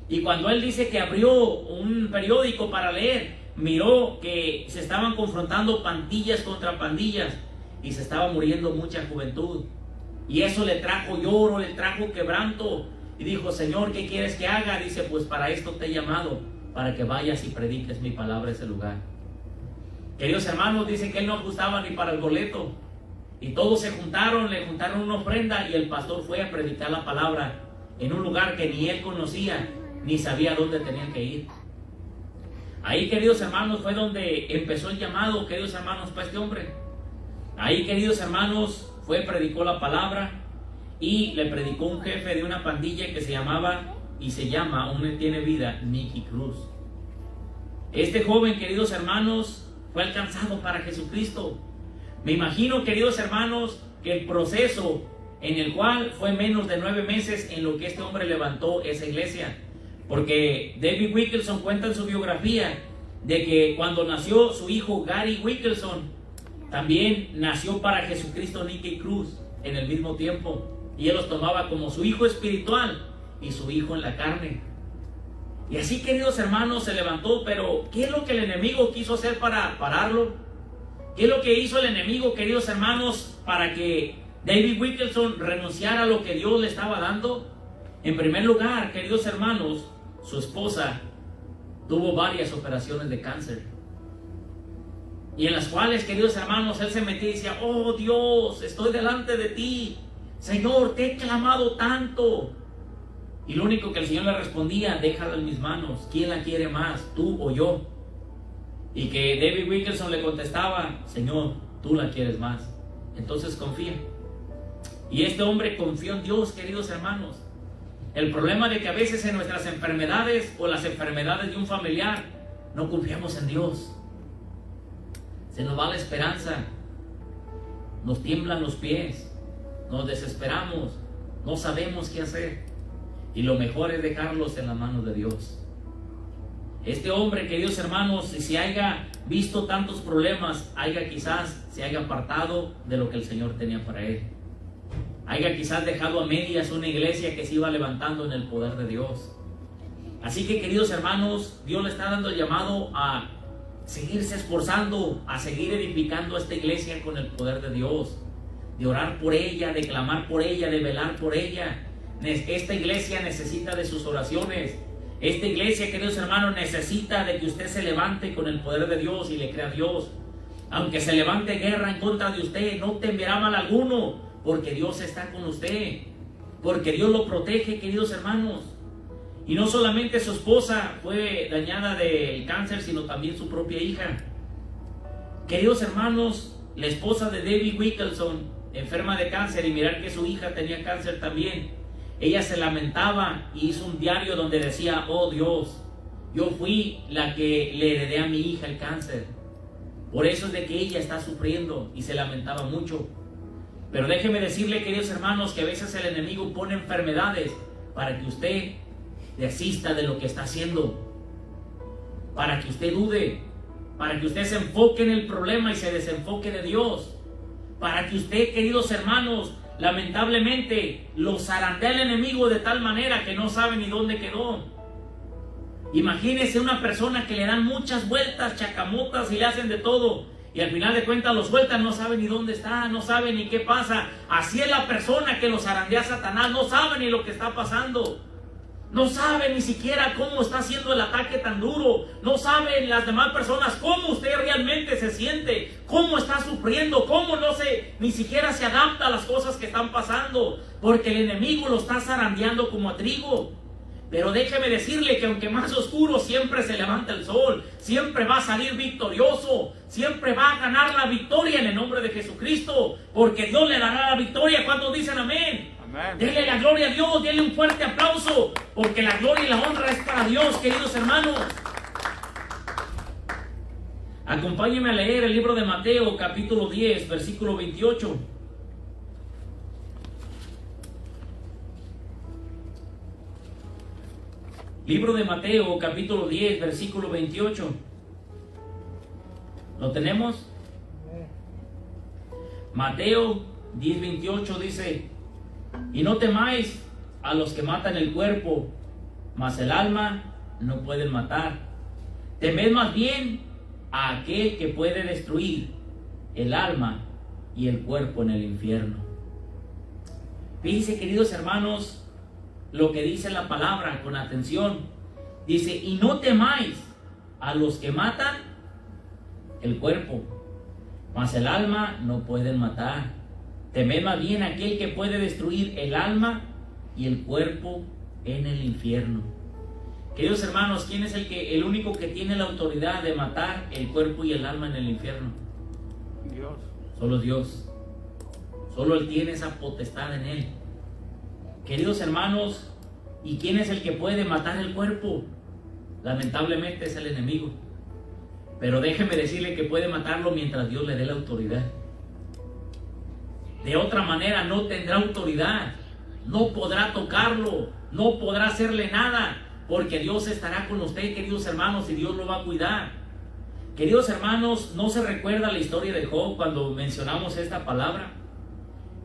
Y cuando él dice que abrió un periódico para leer, miró que se estaban confrontando pandillas contra pandillas y se estaba muriendo mucha juventud. Y eso le trajo lloro, le trajo quebranto. Y dijo: Señor, ¿qué quieres que haga? Dice: pues para esto te he llamado, para que vayas y prediques mi palabra a ese lugar. Queridos hermanos, dice que él no ajustaba ni para el boleto. Y todos se juntaron, le juntaron una ofrenda, y el pastor fue a predicar la palabra en un lugar que ni él conocía, ni sabía dónde tenían que ir. Ahí, queridos hermanos, fue donde empezó el llamado, queridos hermanos, para este hombre. Ahí, queridos hermanos, predicó la palabra, y le predicó un jefe de una pandilla que se llamaba, y se llama, aún tiene vida, Nicky Cruz. Este joven, queridos hermanos, fue alcanzado para Jesucristo. Me imagino, queridos hermanos, que el proceso en el cual fue menos de 9 meses en lo que este hombre levantó esa iglesia. Porque David Wilkerson cuenta en su biografía de que cuando nació su hijo Gary Wilkerson, también nació para Jesucristo Nicky Cruz en el mismo tiempo. Y él los tomaba como su hijo espiritual y su hijo en la carne. Y así, queridos hermanos, se levantó. Pero ¿qué es lo que el enemigo quiso hacer para pararlo? ¿Qué es lo que hizo el enemigo, queridos hermanos, para que David Wilkerson renunciara a lo que Dios le estaba dando? En primer lugar, queridos hermanos, su esposa tuvo varias operaciones de cáncer, y en las cuales, queridos hermanos, él se metía y decía: oh Dios, estoy delante de ti, Señor, te he clamado tanto. Y lo único que el Señor le respondía: déjala en mis manos, ¿quién la quiere más, tú o yo? Y que David Wilkerson le contestaba: Señor, tú la quieres más, entonces confía. Y este hombre confió en Dios, queridos hermanos. El problema de que a veces en nuestras enfermedades o las enfermedades de un familiar no confiamos en Dios. Se nos va la esperanza. nos tiemblan los pies, nos desesperamos, no sabemos qué hacer. Y lo mejor es dejarlos en las manos de Dios. Este hombre, queridos hermanos, si se haya visto tantos problemas, quizás se haya apartado de lo que el Señor tenía para él. Haya quizás dejado a medias una iglesia que se iba levantando en el poder de Dios. Así que, queridos hermanos, Dios le está dando el llamado a seguirse esforzando, a seguir edificando esta iglesia con el poder de Dios, de orar por ella, de clamar por ella, de velar por ella. Esta iglesia necesita de sus oraciones. Esta iglesia, queridos hermanos, necesita de que usted se levante con el poder de Dios y le crea a Dios. Aunque se levante guerra en contra de usted, no temerá mal alguno, porque Dios está con usted, porque Dios lo protege, queridos hermanos. Y no solamente su esposa fue dañada del cáncer, sino también su propia hija. Queridos hermanos, la esposa de David Wilkerson, enferma de cáncer, y mirar que su hija tenía cáncer también. Ella se lamentaba y hizo un diario donde decía: oh Dios, yo fui la que le heredé a mi hija el cáncer. Por eso es de que ella está sufriendo, y se lamentaba mucho. Pero déjeme decirle, queridos hermanos, que a veces el enemigo pone enfermedades para que usted desista de lo que está haciendo, para que usted dude, para que usted se enfoque en el problema y se desenfoque de Dios, para que usted, queridos hermanos, lamentablemente lo zarandea el enemigo de tal manera que no sabe ni dónde quedó. Imagínese una persona que le dan muchas vueltas, chacamotas, y le hacen de todo, y al final de cuentas lo sueltan, no sabe ni dónde está, no sabe ni qué pasa. Así es la persona que lo zarandea Satanás, no sabe ni lo que está pasando. No sabe ni siquiera cómo está haciendo el ataque tan duro. No saben las demás personas cómo usted realmente se siente, cómo está sufriendo, cómo ni siquiera se adapta a las cosas que están pasando, porque el enemigo lo está zarandeando como a trigo. Pero déjeme decirle que aunque más oscuro, siempre se levanta el sol, siempre va a salir victorioso, siempre va a ganar la victoria en el nombre de Jesucristo, porque Dios le dará la victoria. ¿Cuántos dicen amén? Denle la gloria a Dios, denle un fuerte aplauso, porque la gloria y la honra es para Dios, queridos hermanos. Acompáñenme a leer el libro de Mateo, capítulo 10, versículo 28. Libro de Mateo, capítulo 10, versículo 28. ¿Lo tenemos? Mateo 10, 28 dice: y no temáis a los que matan el cuerpo, mas el alma no pueden matar. Temed más bien a aquel que puede destruir el alma y el cuerpo en el infierno. Fíjense, queridos hermanos, lo que dice la palabra con atención. Dice: y no temáis a los que matan el cuerpo, mas el alma no pueden matar. Temed más bien a aquel que puede destruir el alma y el cuerpo en el infierno. Queridos hermanos, ¿quién es el único que tiene la autoridad de matar el cuerpo y el alma en el infierno? Dios. Solo Dios. Solo Él tiene esa potestad en Él. Queridos hermanos, ¿y quién es el que puede matar el cuerpo? Lamentablemente es el enemigo. Pero déjeme decirle que puede matarlo mientras Dios le dé la autoridad. De otra manera no tendrá autoridad, no podrá tocarlo, no podrá hacerle nada, porque Dios estará con usted, queridos hermanos, y Dios lo va a cuidar. Queridos hermanos, ¿no se recuerda la historia de Job cuando mencionamos esta palabra?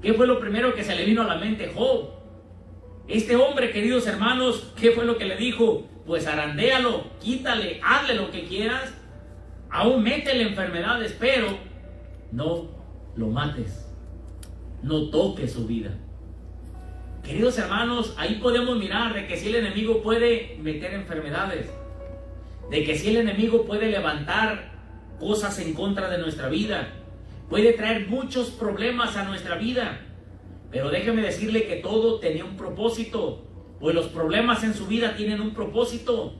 ¿Qué fue lo primero que se le vino a la mente a Job? Este hombre, queridos hermanos, ¿qué fue lo que le dijo? Pues arandéalo, quítale, hazle lo que quieras, aún métele enfermedades, pero no lo mates. No toque su vida. Queridos hermanos, ahí podemos mirar de que si el enemigo puede meter enfermedades, de que si el enemigo puede levantar cosas en contra de nuestra vida, puede traer muchos problemas a nuestra vida. Pero déjeme decirle que todo tenía un propósito, pues los problemas en su vida tienen un propósito.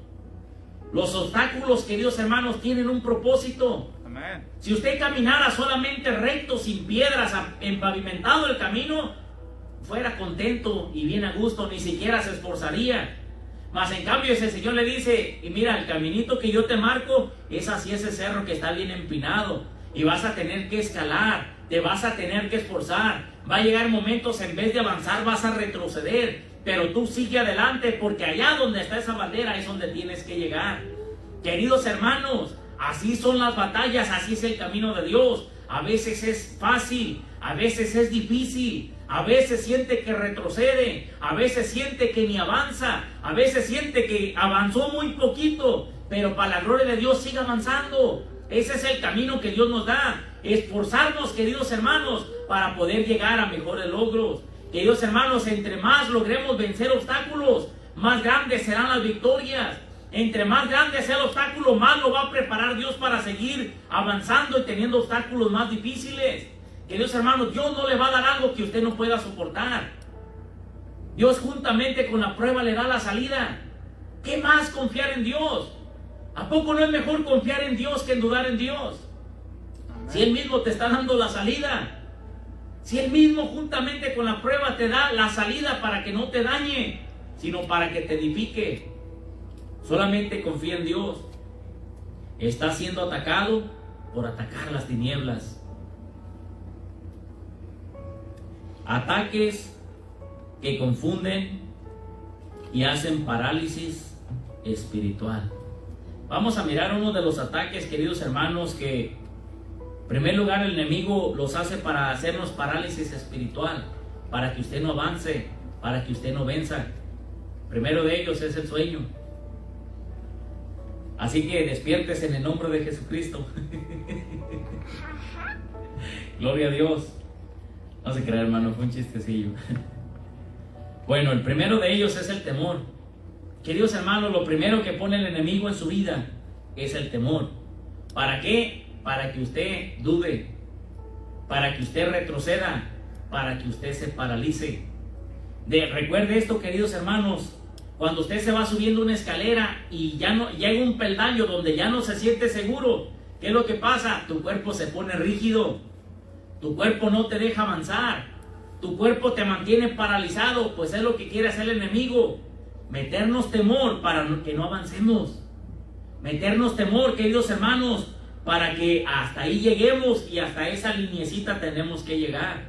Los obstáculos, queridos hermanos, tienen un propósito. Amén. Si usted caminara solamente recto, sin piedras, empavimentado el camino, fuera contento y bien a gusto, ni siquiera se esforzaría. Mas en cambio ese Señor le dice: y mira, el caminito que yo te marco es así, ese cerro que está bien empinado, y vas a tener que escalar, te vas a tener que esforzar. Va a llegar momentos, en vez de avanzar, vas a retroceder. Pero tú sigue adelante, porque allá donde está esa bandera es donde tienes que llegar. Queridos hermanos, así son las batallas, así es el camino de Dios. A veces es fácil, a veces es difícil, a veces siente que retrocede, a veces siente que ni avanza, a veces siente que avanzó muy poquito, pero para la gloria de Dios sigue avanzando. Ese es el camino que Dios nos da. Esforzarnos, queridos hermanos, para poder llegar a mejores logros. Queridos hermanos, entre más logremos vencer obstáculos, más grandes serán las victorias. Entre más grande sea el obstáculo, más lo va a preparar Dios para seguir avanzando y teniendo obstáculos más difíciles. Queridos hermanos, Dios no le va a dar algo que usted no pueda soportar. Dios juntamente con la prueba le da la salida. ¿Qué más confiar en Dios? ¿A poco no es mejor confiar en Dios que en dudar en Dios? Si Él mismo te está dando la salida, si Él mismo juntamente con la prueba te da la salida para que no te dañe, sino para que te edifique. Solamente confía en Dios. Está siendo atacado por atacar las tinieblas. Ataques que confunden y hacen parálisis espiritual. Vamos a mirar uno de los ataques, queridos hermanos, que en primer lugar el enemigo los hace para hacernos parálisis espiritual, para que usted no avance, para que usted no venza. Primero de ellos es el sueño. Así que despiértese en el nombre de Jesucristo. Gloria a Dios. No se crea, hermano, fue un chistecillo. Bueno, el primero de ellos es el temor. Queridos hermanos, lo primero que pone el enemigo en su vida es el temor. ¿Para qué? Para que usted dude, para que usted retroceda, para que usted se paralice. Recuerde esto, queridos hermanos. Cuando usted se va subiendo una escalera y ya no llega un peldaño donde ya no se siente seguro, ¿qué es lo que pasa? Tu cuerpo se pone rígido, tu cuerpo no te deja avanzar, tu cuerpo te mantiene paralizado. Pues es lo que quiere hacer el enemigo, meternos temor para que no avancemos, meternos temor, queridos hermanos, para que hasta ahí lleguemos y hasta esa liniecita tenemos que llegar.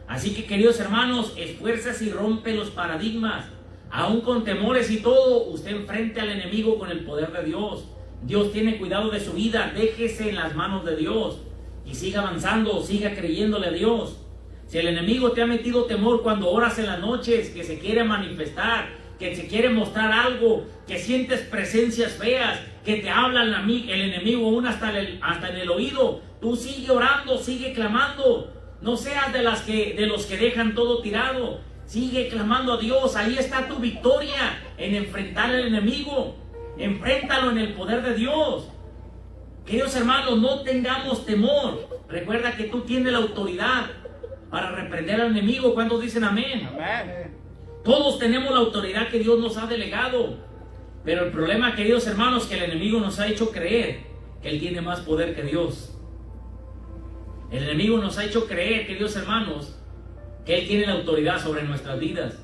Así que, queridos hermanos, esfuérzase y rompe los paradigmas. Aún con temores y todo, usted enfrente al enemigo con el poder de Dios. Dios tiene cuidado de su vida. Déjese en las manos de Dios y siga avanzando, siga creyéndole a Dios. Si el enemigo te ha metido temor cuando oras en las noches, que se quiere manifestar, que se quiere mostrar algo, que sientes presencias feas, que te habla el enemigo aún hasta en el oído, tú sigue orando, sigue clamando. No seas de los que dejan todo tirado. Sigue clamando a Dios. Ahí está tu victoria, en enfrentar al enemigo. Enfréntalo en el poder de Dios. Queridos hermanos, no tengamos temor. Recuerda que tú tienes la autoridad para reprender al enemigo. ¿Cuántos dicen amén? Amén. Todos tenemos la autoridad que Dios nos ha delegado. Pero el problema, queridos hermanos, que el enemigo nos ha hecho creer que Él tiene más poder que Dios. El enemigo nos ha hecho creer, queridos hermanos, que Él tiene la autoridad sobre nuestras vidas,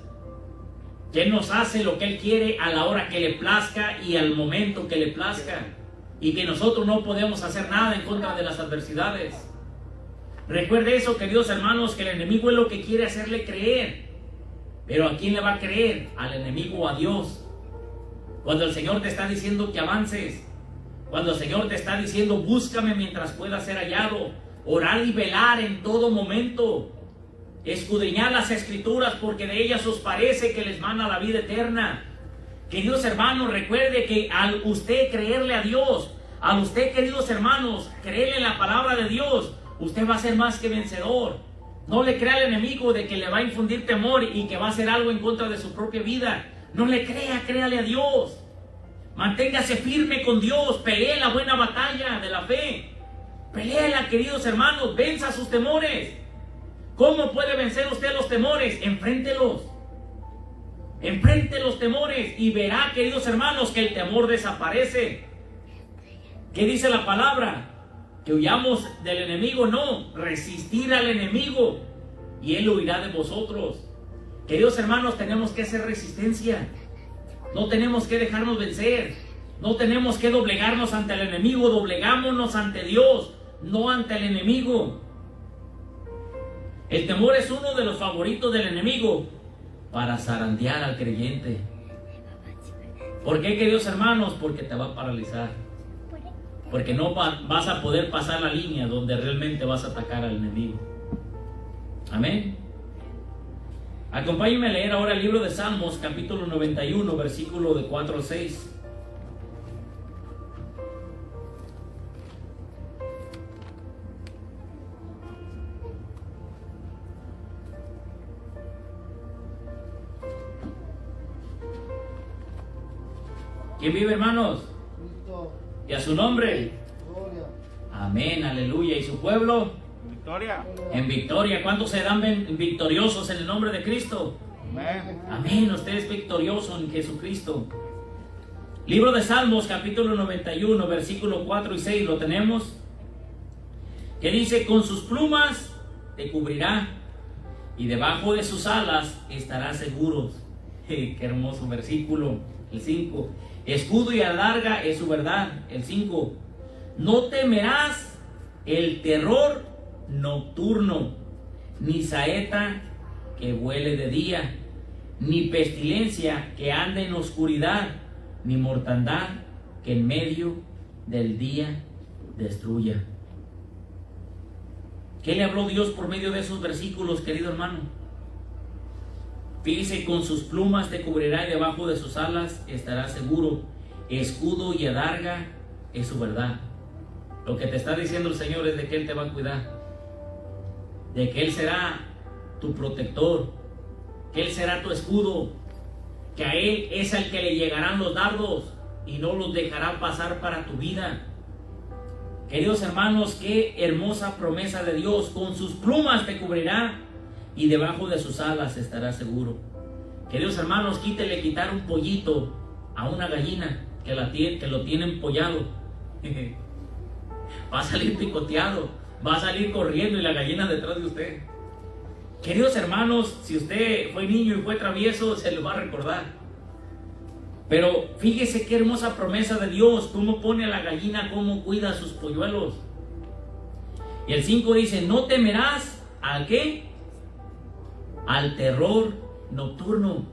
que Él nos hace lo que Él quiere a la hora que le plazca y al momento que le plazca, y que nosotros no podemos hacer nada en contra de las adversidades. Recuerde eso, queridos hermanos, que el enemigo es lo que quiere hacerle creer. Pero ¿a quién le va a creer? Al enemigo o a Dios. Cuando el Señor te está diciendo que avances, cuando el Señor te está diciendo búscame mientras pueda ser hallado, orar y velar en todo momento, escudriñar las escrituras porque de ellas os parece que les mana la vida eterna. Queridos hermanos, recuerde que al usted creerle a Dios, al usted, queridos hermanos, creerle en la palabra de Dios, usted va a ser más que vencedor. No le crea al enemigo de que le va a infundir temor y que va a hacer algo en contra de su propia vida. No le crea, créale a Dios. Manténgase firme con Dios, pelee la buena batalla de la fe. Peléela, queridos hermanos, venza sus temores. ¿Cómo puede vencer usted los temores? Enfréntelos. Enfrente los temores y verá, queridos hermanos, que el temor desaparece. ¿Qué dice la palabra? Que huyamos del enemigo, no, resistir al enemigo y él huirá de vosotros. Queridos hermanos, tenemos que hacer resistencia. No tenemos que dejarnos vencer. No tenemos que doblegarnos ante el enemigo. Doblegámonos ante Dios, no ante el enemigo. El temor es uno de los favoritos del enemigo para zarandear al creyente. ¿Por qué, queridos hermanos? Porque te va a paralizar. Porque no vas a poder pasar la línea donde realmente vas a atacar al enemigo. Amén. Acompáñenme a leer ahora el libro de Salmos, capítulo 91, versículo de 4 al 6. ¿Quién vive, hermanos? Cristo. Y a su nombre. Gloria. Amén, aleluya. ¿Y su pueblo? Victoria. En victoria. ¿Cuántos se dan victoriosos en el nombre de Cristo? Amén. Amén, usted es victorioso en Jesucristo. Libro de Salmos, capítulo 91, versículo 4 y 6, ¿lo tenemos? Que dice, con sus plumas te cubrirá y debajo de sus alas estarás seguro. Qué hermoso versículo, el 5. Escudo y adarga es su verdad, el 5. No temerás el terror nocturno, ni saeta que vuele de día, ni pestilencia que ande en oscuridad, ni mortandad que en medio del día destruya. ¿Qué le habló Dios por medio de esos versículos, querido hermano? Fíjese, con sus plumas te cubrirá y debajo de sus alas estarás seguro. Escudo y adarga es su verdad. Lo que te está diciendo el Señor es de que Él te va a cuidar, de que Él será tu protector, que Él será tu escudo, que a Él es al que le llegarán los dardos y no los dejará pasar para tu vida. Queridos hermanos, qué hermosa promesa de Dios. Con sus plumas te cubrirá y debajo de sus alas estarás seguro. Queridos hermanos, quitar un pollito a una gallina que lo tiene empollado. Va a salir picoteado, va a salir corriendo y la gallina detrás de usted. Queridos hermanos, si usted fue niño y fue travieso, se lo va a recordar. Pero fíjese qué hermosa promesa de Dios, cómo pone a la gallina, cómo cuida a sus polluelos. Y el 5 dice, no temerás ¿al qué? Al terror nocturno.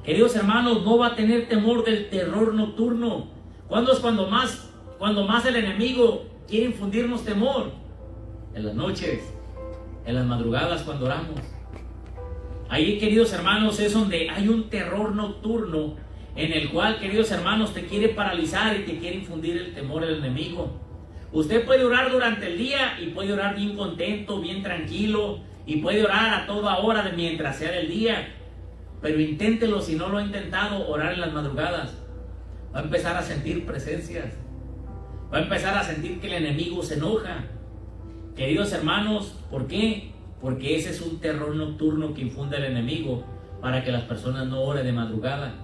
Queridos hermanos, no va a tener temor del terror nocturno. ¿Cuándo es cuando más el enemigo quiere infundirnos temor? En las noches, en las madrugadas cuando oramos. Ahí, queridos hermanos, es donde hay un terror nocturno en el cual, queridos hermanos, te quiere paralizar y te quiere infundir el temor del enemigo. Usted puede orar durante el día y puede orar bien contento, bien tranquilo, y puede orar a toda hora de mientras sea del día. Pero inténtelo, si no lo ha intentado, orar en las madrugadas. Va a empezar a sentir presencias. Va a empezar a sentir que el enemigo se enoja. Queridos hermanos, ¿por qué? Porque ese es un terror nocturno que infunde el enemigo para que las personas no oren de madrugada.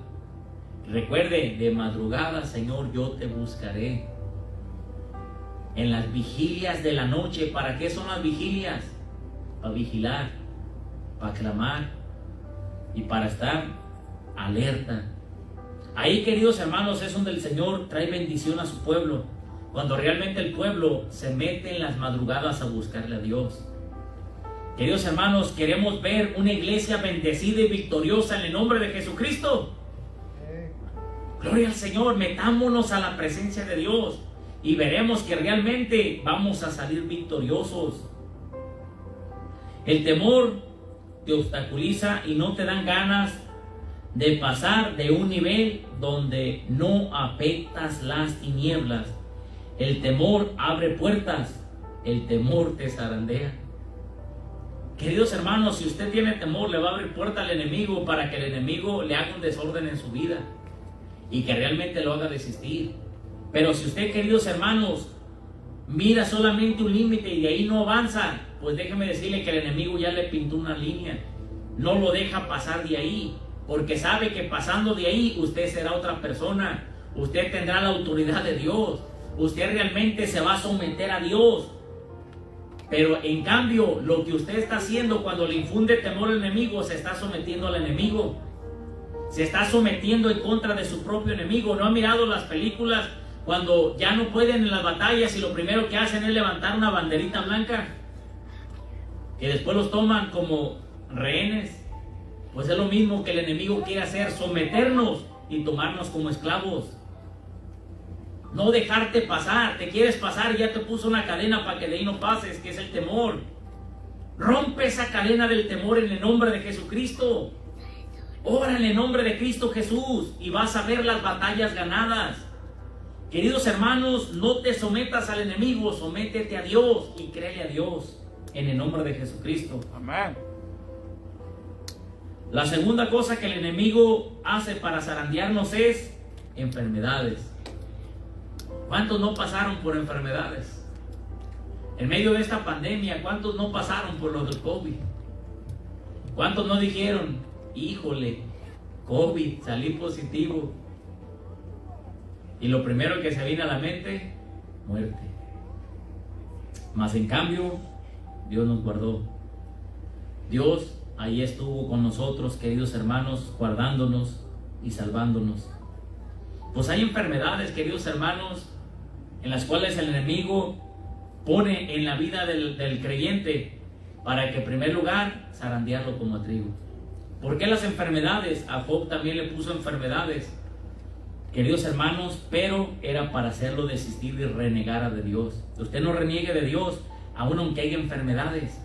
Recuerde, de madrugada, Señor, yo te buscaré. En las vigilias de la noche. ¿Para qué son las vigilias? Para vigilar, para clamar y para estar alerta. Ahí, queridos hermanos, es donde el Señor trae bendición a su pueblo, cuando realmente el pueblo se mete en las madrugadas a buscarle a Dios. Queridos hermanos, queremos ver una iglesia bendecida y victoriosa en el nombre de Jesucristo. Gloria al Señor, metámonos a la presencia de Dios y veremos que realmente vamos a salir victoriosos. El temor te obstaculiza y no te dan ganas de pasar de un nivel donde no afectas las tinieblas. El temor abre puertas, el temor te zarandea. Queridos hermanos, si usted tiene temor, le va a abrir puerta al enemigo para que el enemigo le haga un desorden en su vida y que realmente lo haga desistir. Pero si usted, queridos hermanos, mira solamente un límite y de ahí no avanza, pues déjeme decirle que el enemigo ya le pintó una línea. No lo deja pasar de ahí, porque sabe que pasando de ahí usted será otra persona. Usted tendrá la autoridad de Dios. Usted realmente se va a someter a Dios. Pero en cambio, lo que usted está haciendo cuando le infunde temor al enemigo, se está sometiendo al enemigo. Se está sometiendo en contra de su propio enemigo. ¿No ha mirado las películas cuando ya no pueden en las batallas y lo primero que hacen es levantar una banderita blanca? que después los toman como rehenes. Pues es lo mismo que el enemigo quiere hacer, someternos y tomarnos como esclavos. No dejarte pasar. Te quieres pasar y ya te puso una cadena para que de ahí no pases, que es el temor. Rompe esa cadena del temor en el nombre de Jesucristo. Ora en el nombre de Cristo Jesús y vas a ver las batallas ganadas. Queridos hermanos, no te sometas al enemigo, sométete a Dios y créele a Dios en el nombre de Jesucristo. Amén. La segunda cosa que el enemigo hace para zarandearnos es enfermedades. ¿Cuántos no pasaron por enfermedades? En medio de esta pandemia, ¿cuántos no pasaron por lo del COVID? ¿Cuántos no dijeron, híjole, COVID, salí positivo? Y lo primero que se viene a la mente, muerte. Mas en cambio, Dios nos guardó. Dios ahí estuvo con nosotros, queridos hermanos, guardándonos y salvándonos. Pues hay enfermedades, queridos hermanos, en las cuales el enemigo pone en la vida del creyente para que en primer lugar zarandearlo como a trigo. ¿Por qué las enfermedades? A Job también le puso enfermedades, queridos hermanos, pero era para hacerlo desistir y renegar de Dios. Usted no reniegue de Dios, aun aunque haya enfermedades.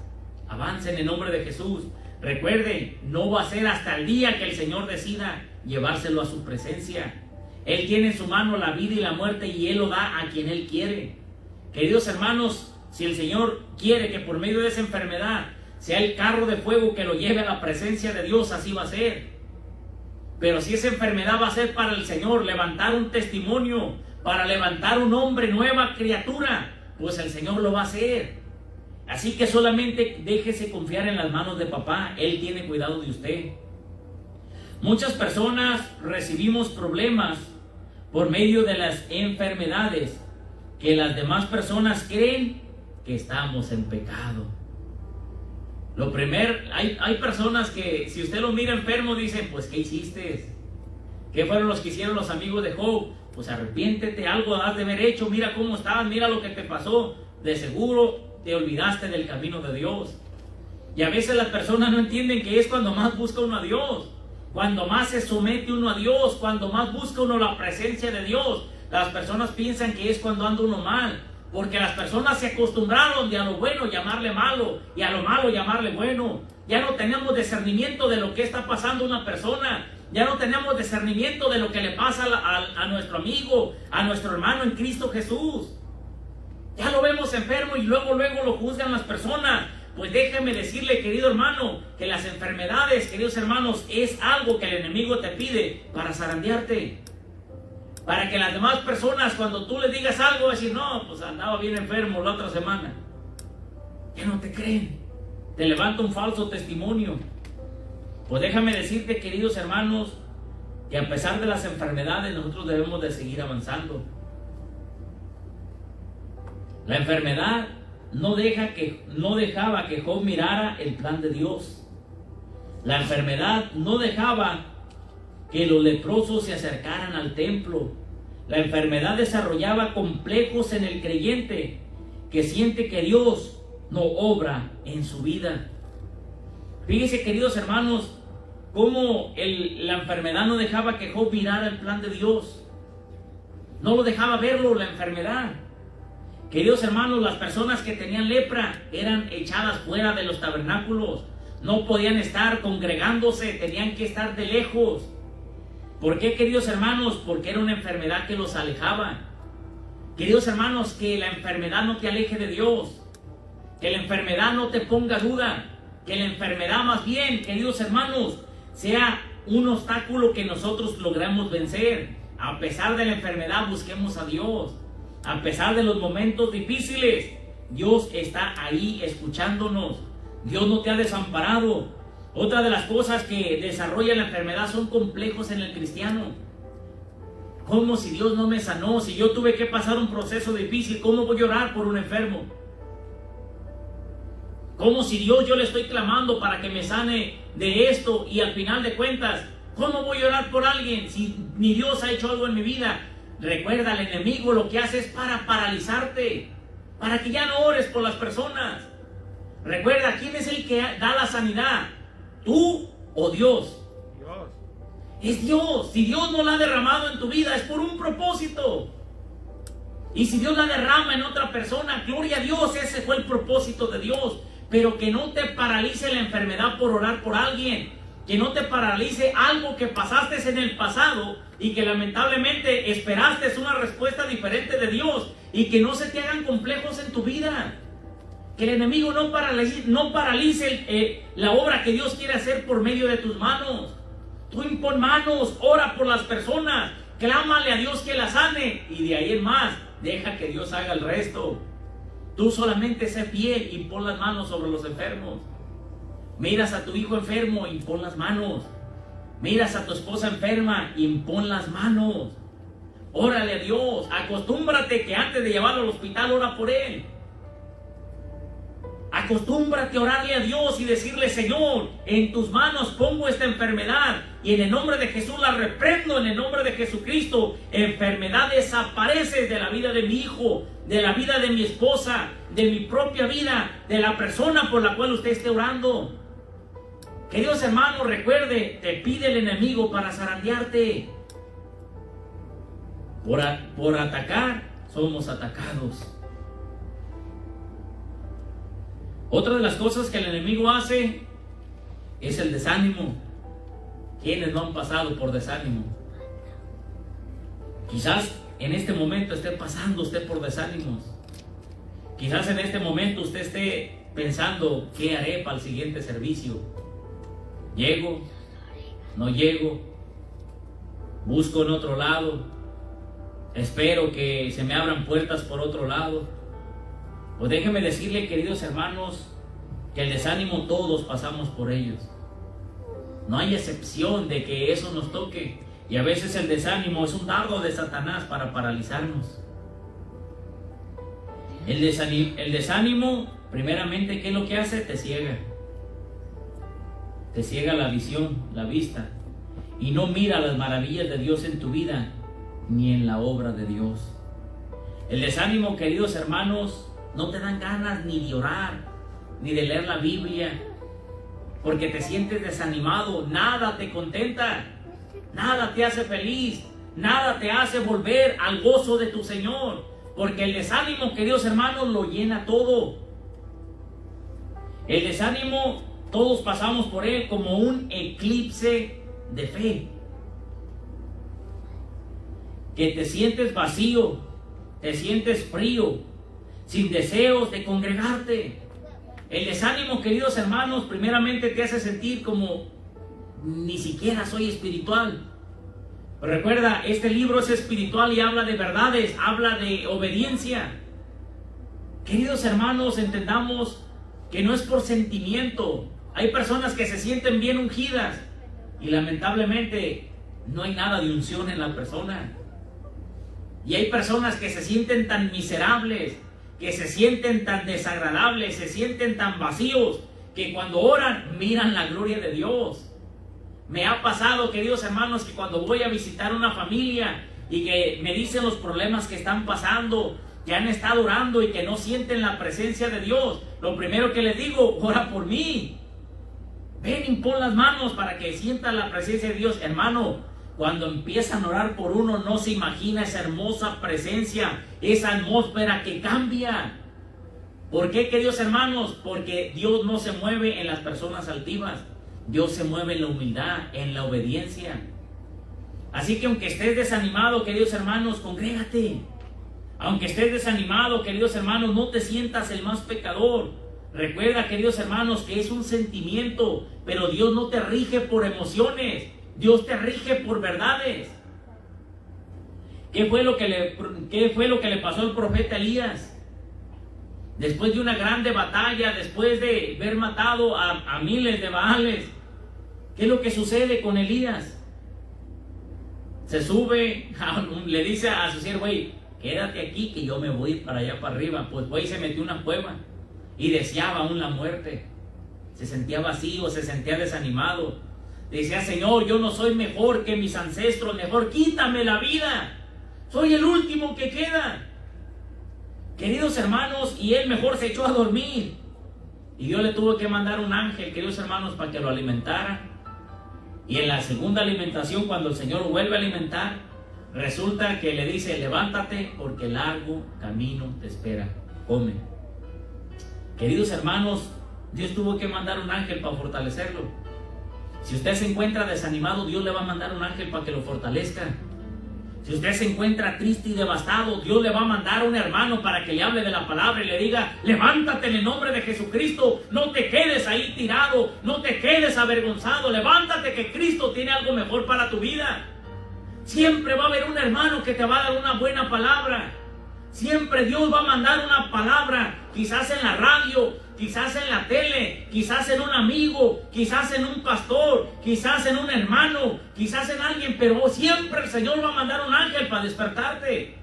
Avance en el nombre de Jesús. Recuerde, no va a ser hasta el día que el Señor decida llevárselo a su presencia. Él tiene en su mano la vida y la muerte y Él lo da a quien Él quiere. Queridos hermanos, si el Señor quiere que por medio de esa enfermedad sea el carro de fuego que lo lleve a la presencia de Dios, así va a ser. Pero si esa enfermedad va a ser para el Señor, levantar un testimonio, para levantar un hombre, nueva criatura, pues el Señor lo va a hacer. Así que solamente déjese confiar en las manos de papá. Él tiene cuidado de usted. Muchas personas recibimos problemas por medio de las enfermedades, que las demás personas creen que estamos en pecado. Lo primero, hay personas que si usted lo mira enfermo dicen, pues ¿qué hiciste? ¿Qué fueron los que hicieron los amigos de Job? Pues arrepiéntete, algo has de haber hecho, mira cómo estabas, mira lo que te pasó. De seguro te olvidaste del camino de Dios. Y a veces las personas no entienden que es cuando más busca uno a Dios, cuando más se somete uno a Dios, cuando más busca uno la presencia de Dios. Las personas piensan que es cuando anda uno mal, porque las personas se acostumbraron de a lo bueno llamarle malo y a lo malo llamarle bueno. Ya no tenemos discernimiento de lo que está pasando a una persona. Ya no tenemos discernimiento de lo que le pasa a nuestro amigo, a nuestro hermano en Cristo Jesús. Ya lo vemos enfermo y luego lo juzgan las personas. Pues déjeme decirle, querido hermano, que las enfermedades, queridos hermanos, es algo que el enemigo te pide para zarandearte. Para que las demás personas, cuando tú les digas algo, decir, no, pues andaba bien enfermo la otra semana. Ya no te creen. Te levanta un falso testimonio. Pues déjame decirte, queridos hermanos, que a pesar de las enfermedades, nosotros debemos de seguir avanzando. La enfermedad no dejaba que Job mirara el plan de Dios. La enfermedad no dejaba que los leprosos se acercaran al templo. La enfermedad desarrollaba complejos en el creyente que siente que Dios no obra en su vida. Fíjense, queridos hermanos, cómo la enfermedad no dejaba que Job mirara el plan de Dios. No lo dejaba verlo, la enfermedad. Queridos hermanos, las personas que tenían lepra eran echadas fuera de los tabernáculos. No podían estar congregándose, tenían que estar de lejos. ¿Por qué, queridos hermanos? Porque era una enfermedad que los alejaba. Queridos hermanos, que la enfermedad no te aleje de Dios. Que la enfermedad no te ponga duda. Que la enfermedad más bien, queridos hermanos, sea un obstáculo que nosotros logremos vencer. A pesar de la enfermedad, busquemos a Dios. A pesar de los momentos difíciles, Dios está ahí escuchándonos. Dios no te ha desamparado. Otra de las cosas que desarrolla la enfermedad son complejos en el cristiano. ¿Cómo si Dios no me sanó? Si yo tuve que pasar un proceso difícil, ¿cómo voy a orar por un enfermo? ¿Cómo si Dios yo le estoy clamando para que me sane de esto y al final de cuentas, ¿cómo voy a orar por alguien si ni Dios ha hecho algo en mi vida? Recuerda, el enemigo lo que hace es para paralizarte, para que ya no ores por las personas. Recuerda, ¿quién es el que da la sanidad? ¿Tú o Dios? Dios. Es Dios. Si Dios no la ha derramado en tu vida, es por un propósito. Y si Dios la derrama en otra persona, gloria a Dios, ese fue el propósito de Dios. Pero que no te paralice la enfermedad por orar por alguien. Que no te paralice algo que pasaste en el pasado y que lamentablemente esperaste una respuesta diferente de Dios. Y que no se te hagan complejos en tu vida. Que el enemigo no paralice la obra que Dios quiere hacer por medio de tus manos. Tú impon manos, ora por las personas, clámale a Dios que la sane, y de ahí en más, deja que Dios haga el resto. Tú solamente sé fiel y pon las manos sobre los enfermos. Miras a tu hijo enfermo, impon las manos. Miras a tu esposa enferma, impon las manos. Órale a Dios, acostúmbrate que antes de llevarlo al hospital, ora por él. Acostúmbrate a orarle a Dios y decirle: Señor, en tus manos pongo esta enfermedad y en el nombre de Jesús la reprendo, en el nombre de Jesucristo. Enfermedad desaparece de la vida de mi hijo, de la vida de mi esposa, de mi propia vida, de la persona por la cual usted esté orando. Queridos hermanos, recuerde, te pide el enemigo para zarandearte. Por atacar, somos atacados. Otra de las cosas que el enemigo hace es el desánimo. ¿Quiénes no han pasado por desánimo? Quizás en este momento esté pasando usted por desánimos. Quizás en este momento usted esté pensando: ¿qué haré para el siguiente servicio? ¿Llego? ¿No llego? ¿Busco en otro lado? ¿Espero que se me abran puertas por otro lado? Pues déjeme decirle, queridos hermanos, que el desánimo todos pasamos por ellos. No hay excepción de que eso nos toque. Y a veces el desánimo es un dardo de Satanás para paralizarnos. El desánimo, primeramente, ¿qué es lo que hace? Te ciega. Te ciega la visión, la vista. Y no mira las maravillas de Dios en tu vida, ni en la obra de Dios. El desánimo, queridos hermanos, no te dan ganas ni de orar, ni de leer la Biblia, porque te sientes desanimado. Nada te contenta, nada te hace feliz, nada te hace volver al gozo de tu Señor, porque el desánimo, queridos hermanos, lo llena todo. El desánimo, todos pasamos por él como un eclipse de fe, que te sientes vacío, te sientes frío, sin deseos de congregarte. El desánimo, queridos hermanos, primeramente te hace sentir como ni siquiera soy espiritual. Pero recuerda, este libro es espiritual y habla de verdades, habla de obediencia. Queridos hermanos, entendamos que no es por sentimiento. Hay personas que se sienten bien ungidas y lamentablemente no hay nada de unción en la persona. Y hay personas que se sienten tan miserables, que se sienten tan desagradables, se sienten tan vacíos, que cuando oran miran la gloria de Dios. Me ha pasado, queridos hermanos, que cuando voy a visitar una familia y que me dicen los problemas que están pasando, que han estado orando y que no sienten la presencia de Dios, lo primero que les digo: ora por mí. Ven y pon las manos para que sientan la presencia de Dios. Hermano, cuando empiezan a orar por uno, no se imagina esa hermosa presencia, esa atmósfera que cambia. ¿Por qué, queridos hermanos? Porque Dios no se mueve en las personas altivas. Dios se mueve en la humildad, en la obediencia. Así que aunque estés desanimado, queridos hermanos, congrégate. Aunque estés desanimado, queridos hermanos, no te sientas el más pecador. Recuerda, queridos hermanos, que es un sentimiento, pero Dios no te rige por emociones. Dios te rige por verdades. ¿Qué fue lo que le pasó al profeta Elías? Después de una grande batalla, después de haber matado a miles de Baales, ¿qué es lo que sucede con Elías? Se sube, le dice a su siervo: güey, quédate aquí que yo me voy para allá para arriba. Pues güey, se metió en una cueva y deseaba aún la muerte. Se sentía vacío, se sentía desanimado. Decía: Señor, yo no soy mejor que mis ancestros, mejor quítame la vida. Soy el último que queda. Queridos hermanos, y él mejor se echó a dormir. Y Dios le tuvo que mandar un ángel, queridos hermanos, para que lo alimentara. Y en la segunda alimentación, cuando el Señor vuelve a alimentar, resulta que le dice: levántate porque largo camino te espera, come. Queridos hermanos, Dios tuvo que mandar un ángel para fortalecerlo. Si usted se encuentra desanimado, Dios le va a mandar un ángel para que lo fortalezca. Si usted se encuentra triste y devastado, Dios le va a mandar un hermano para que le hable de la palabra y le diga: levántate en el nombre de Jesucristo, no te quedes ahí tirado, no te quedes avergonzado, levántate que Cristo tiene algo mejor para tu vida. Siempre va a haber un hermano que te va a dar una buena palabra. Siempre Dios va a mandar una palabra, quizás en la radio, quizás en la tele, quizás en un amigo, quizás en un pastor, quizás en un hermano, quizás en alguien, pero siempre el Señor va a mandar un ángel para despertarte,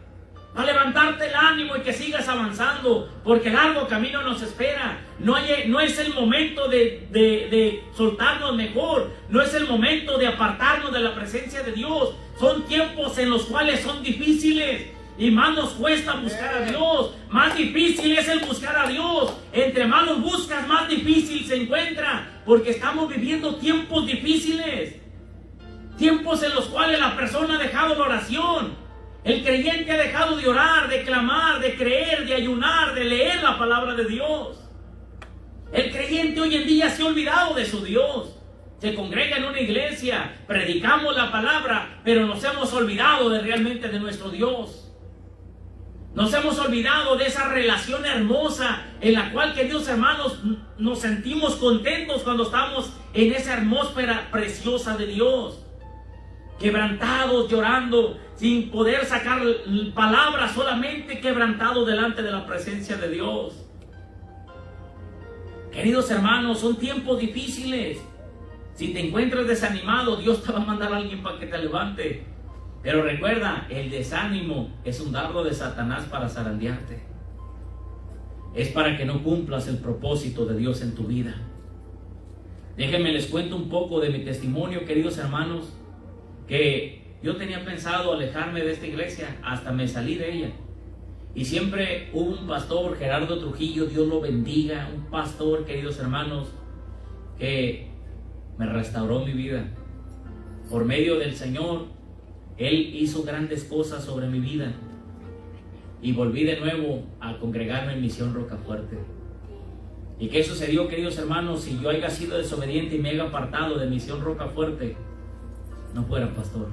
para levantarte el ánimo y que sigas avanzando, porque largo camino nos espera. No es el momento de soltarnos mejor, no es el momento de apartarnos de la presencia de Dios. Son tiempos en los cuales son difíciles. Y más nos cuesta buscar a Dios. Más difícil es el buscar a Dios. Entre más los buscas, más difícil se encuentra. Porque estamos viviendo tiempos difíciles. Tiempos en los cuales la persona ha dejado la oración. El creyente ha dejado de orar, de clamar, de creer, de ayunar, de leer la palabra de Dios. El creyente hoy en día se ha olvidado de su Dios. Se congrega en una iglesia, predicamos la palabra, pero nos hemos olvidado realmente de nuestro Dios. Nos hemos olvidado de esa relación hermosa en la cual, queridos hermanos, nos sentimos contentos cuando estamos en esa atmósfera preciosa de Dios. Quebrantados, llorando, sin poder sacar palabras, solamente quebrantados delante de la presencia de Dios. Queridos hermanos, son tiempos difíciles. Si te encuentras desanimado, Dios te va a mandar a alguien para que te levante. Pero recuerda, el desánimo es un dardo de Satanás para zarandearte. Es para que no cumplas el propósito de Dios en tu vida. Déjenme les cuento un poco de mi testimonio, queridos hermanos, que yo tenía pensado alejarme de esta iglesia, hasta me salí de ella. Y siempre hubo un pastor, Gerardo Trujillo, Dios lo bendiga, un pastor, queridos hermanos, que me restauró mi vida. Por medio del Señor, Él hizo grandes cosas sobre mi vida. Y volví de nuevo a congregarme en Misión Rocafuerte. ¿Y qué sucedió, queridos hermanos? Si yo haya sido desobediente y me haya apartado de Misión Rocafuerte, no fuera pastor.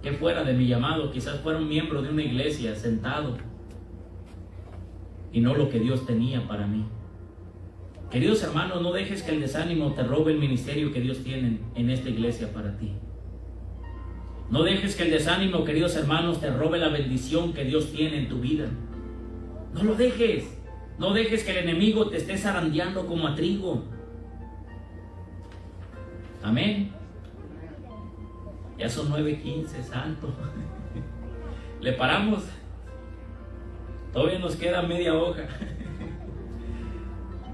Que fuera de mi llamado, quizás fuera un miembro de una iglesia sentado. Y no lo que Dios tenía para mí. Queridos hermanos, no dejes que el desánimo te robe el ministerio que Dios tiene en esta iglesia para ti. No dejes que el desánimo, queridos hermanos, te robe la bendición que Dios tiene en tu vida. No lo dejes. No dejes que el enemigo te esté zarandeando como a trigo. Amén. Ya son 9:15, santo. ¿Le paramos? Todavía nos queda media hoja.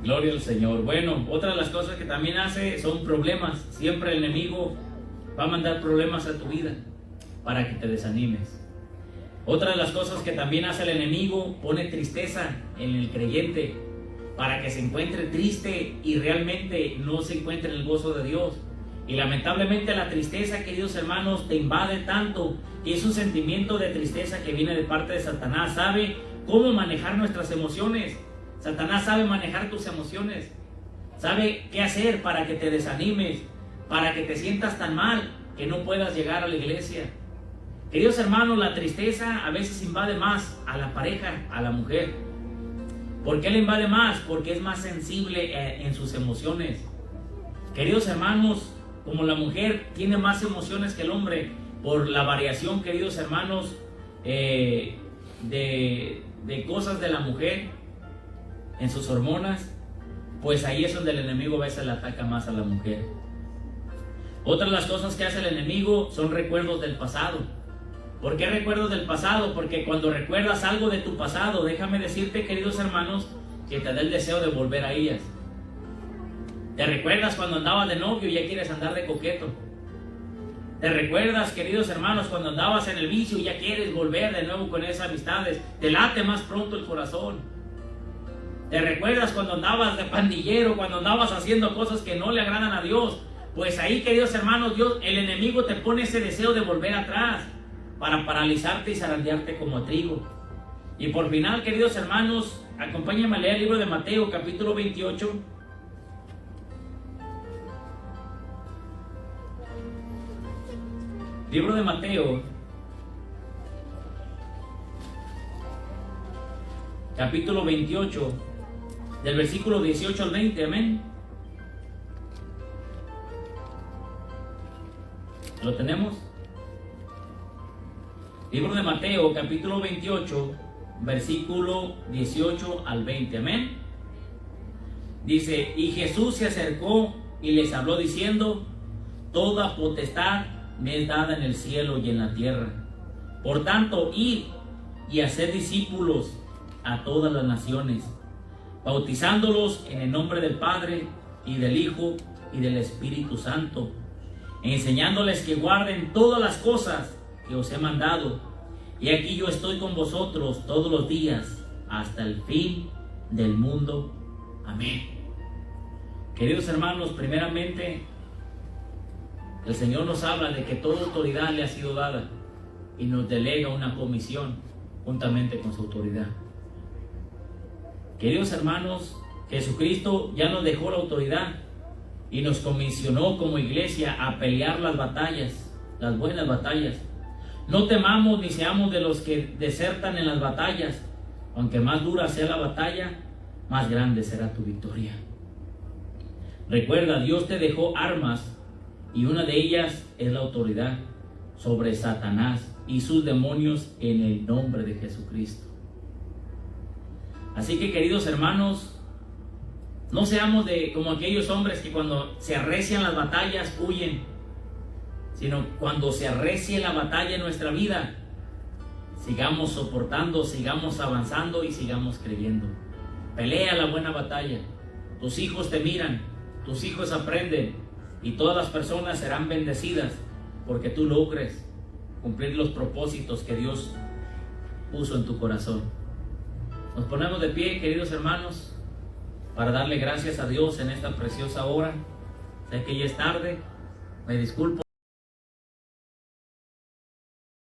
Gloria al Señor. Bueno, otra de las cosas que también hace son problemas. Siempre el enemigo va a mandar problemas a tu vida para que te desanimes. Otra de las cosas que también hace el enemigo, pone tristeza en el creyente para que se encuentre triste y realmente no se encuentre en el gozo de Dios. Y lamentablemente la tristeza, queridos hermanos, te invade tanto y es un sentimiento de tristeza que viene de parte de Satanás. Sabe cómo manejar nuestras emociones. Satanás sabe manejar tus emociones. Sabe qué hacer para que te desanimes, para que te sientas tan mal que no puedas llegar a la iglesia. Queridos hermanos, la tristeza a veces invade más a la pareja, a la mujer. ¿Por qué le invade más? Porque es más sensible en sus emociones. Queridos hermanos, como la mujer tiene más emociones que el hombre, por la variación, queridos hermanos, de cosas de la mujer en sus hormonas, pues ahí es donde el enemigo a veces le ataca más a la mujer. Otra de las cosas que hace el enemigo son recuerdos del pasado. ¿Por qué recuerdos del pasado? Porque cuando recuerdas algo de tu pasado, déjame decirte, queridos hermanos, que te da el deseo de volver a ellas. ¿Te recuerdas cuando andabas de novio y ya quieres andar de coqueto? ¿Te recuerdas, queridos hermanos, cuando andabas en el vicio y ya quieres volver de nuevo con esas amistades? Te late más pronto el corazón. ¿Te recuerdas cuando andabas de pandillero, cuando andabas haciendo cosas que no le agradan a Dios? Pues ahí, queridos hermanos, el enemigo te pone ese deseo de volver atrás para paralizarte y zarandearte como trigo. Y por final, queridos hermanos, acompáñenme a leer el libro de Mateo, capítulo 28. Libro de Mateo, capítulo 28, del versículo 18 al 20, amén. ¿Lo tenemos? Libro de Mateo, capítulo 28, versículo 18 al 20, amén. Dice: y Jesús se acercó y les habló diciendo: toda potestad me es dada en el cielo y en la tierra. Por tanto, id y haced discípulos a todas las naciones, bautizándolos en el nombre del Padre y del Hijo y del Espíritu Santo, enseñándoles que guarden todas las cosas que os he mandado. Y aquí yo estoy con vosotros todos los días hasta el fin del mundo. Amén. Queridos hermanos, primeramente, el Señor nos habla de que toda autoridad le ha sido dada y nos delega una comisión juntamente con su autoridad. Queridos hermanos, Jesucristo ya nos dejó la autoridad y nos comisionó como iglesia a pelear las batallas, las buenas batallas. No temamos ni seamos de los que desertan en las batallas. Aunque más dura sea la batalla, más grande será tu victoria. Recuerda, Dios te dejó armas y una de ellas es la autoridad sobre Satanás y sus demonios en el nombre de Jesucristo. Así que, queridos hermanos, no seamos como aquellos hombres que cuando se arrecian las batallas huyen, sino cuando se arrecie la batalla en nuestra vida, sigamos soportando, sigamos avanzando y sigamos creyendo. Pelea la buena batalla. Tus hijos te miran, tus hijos aprenden y todas las personas serán bendecidas porque tú logres cumplir los propósitos que Dios puso en tu corazón. Nos ponemos de pie, queridos hermanos, para darle gracias a Dios en esta preciosa hora. Sé que ya es tarde, me disculpo.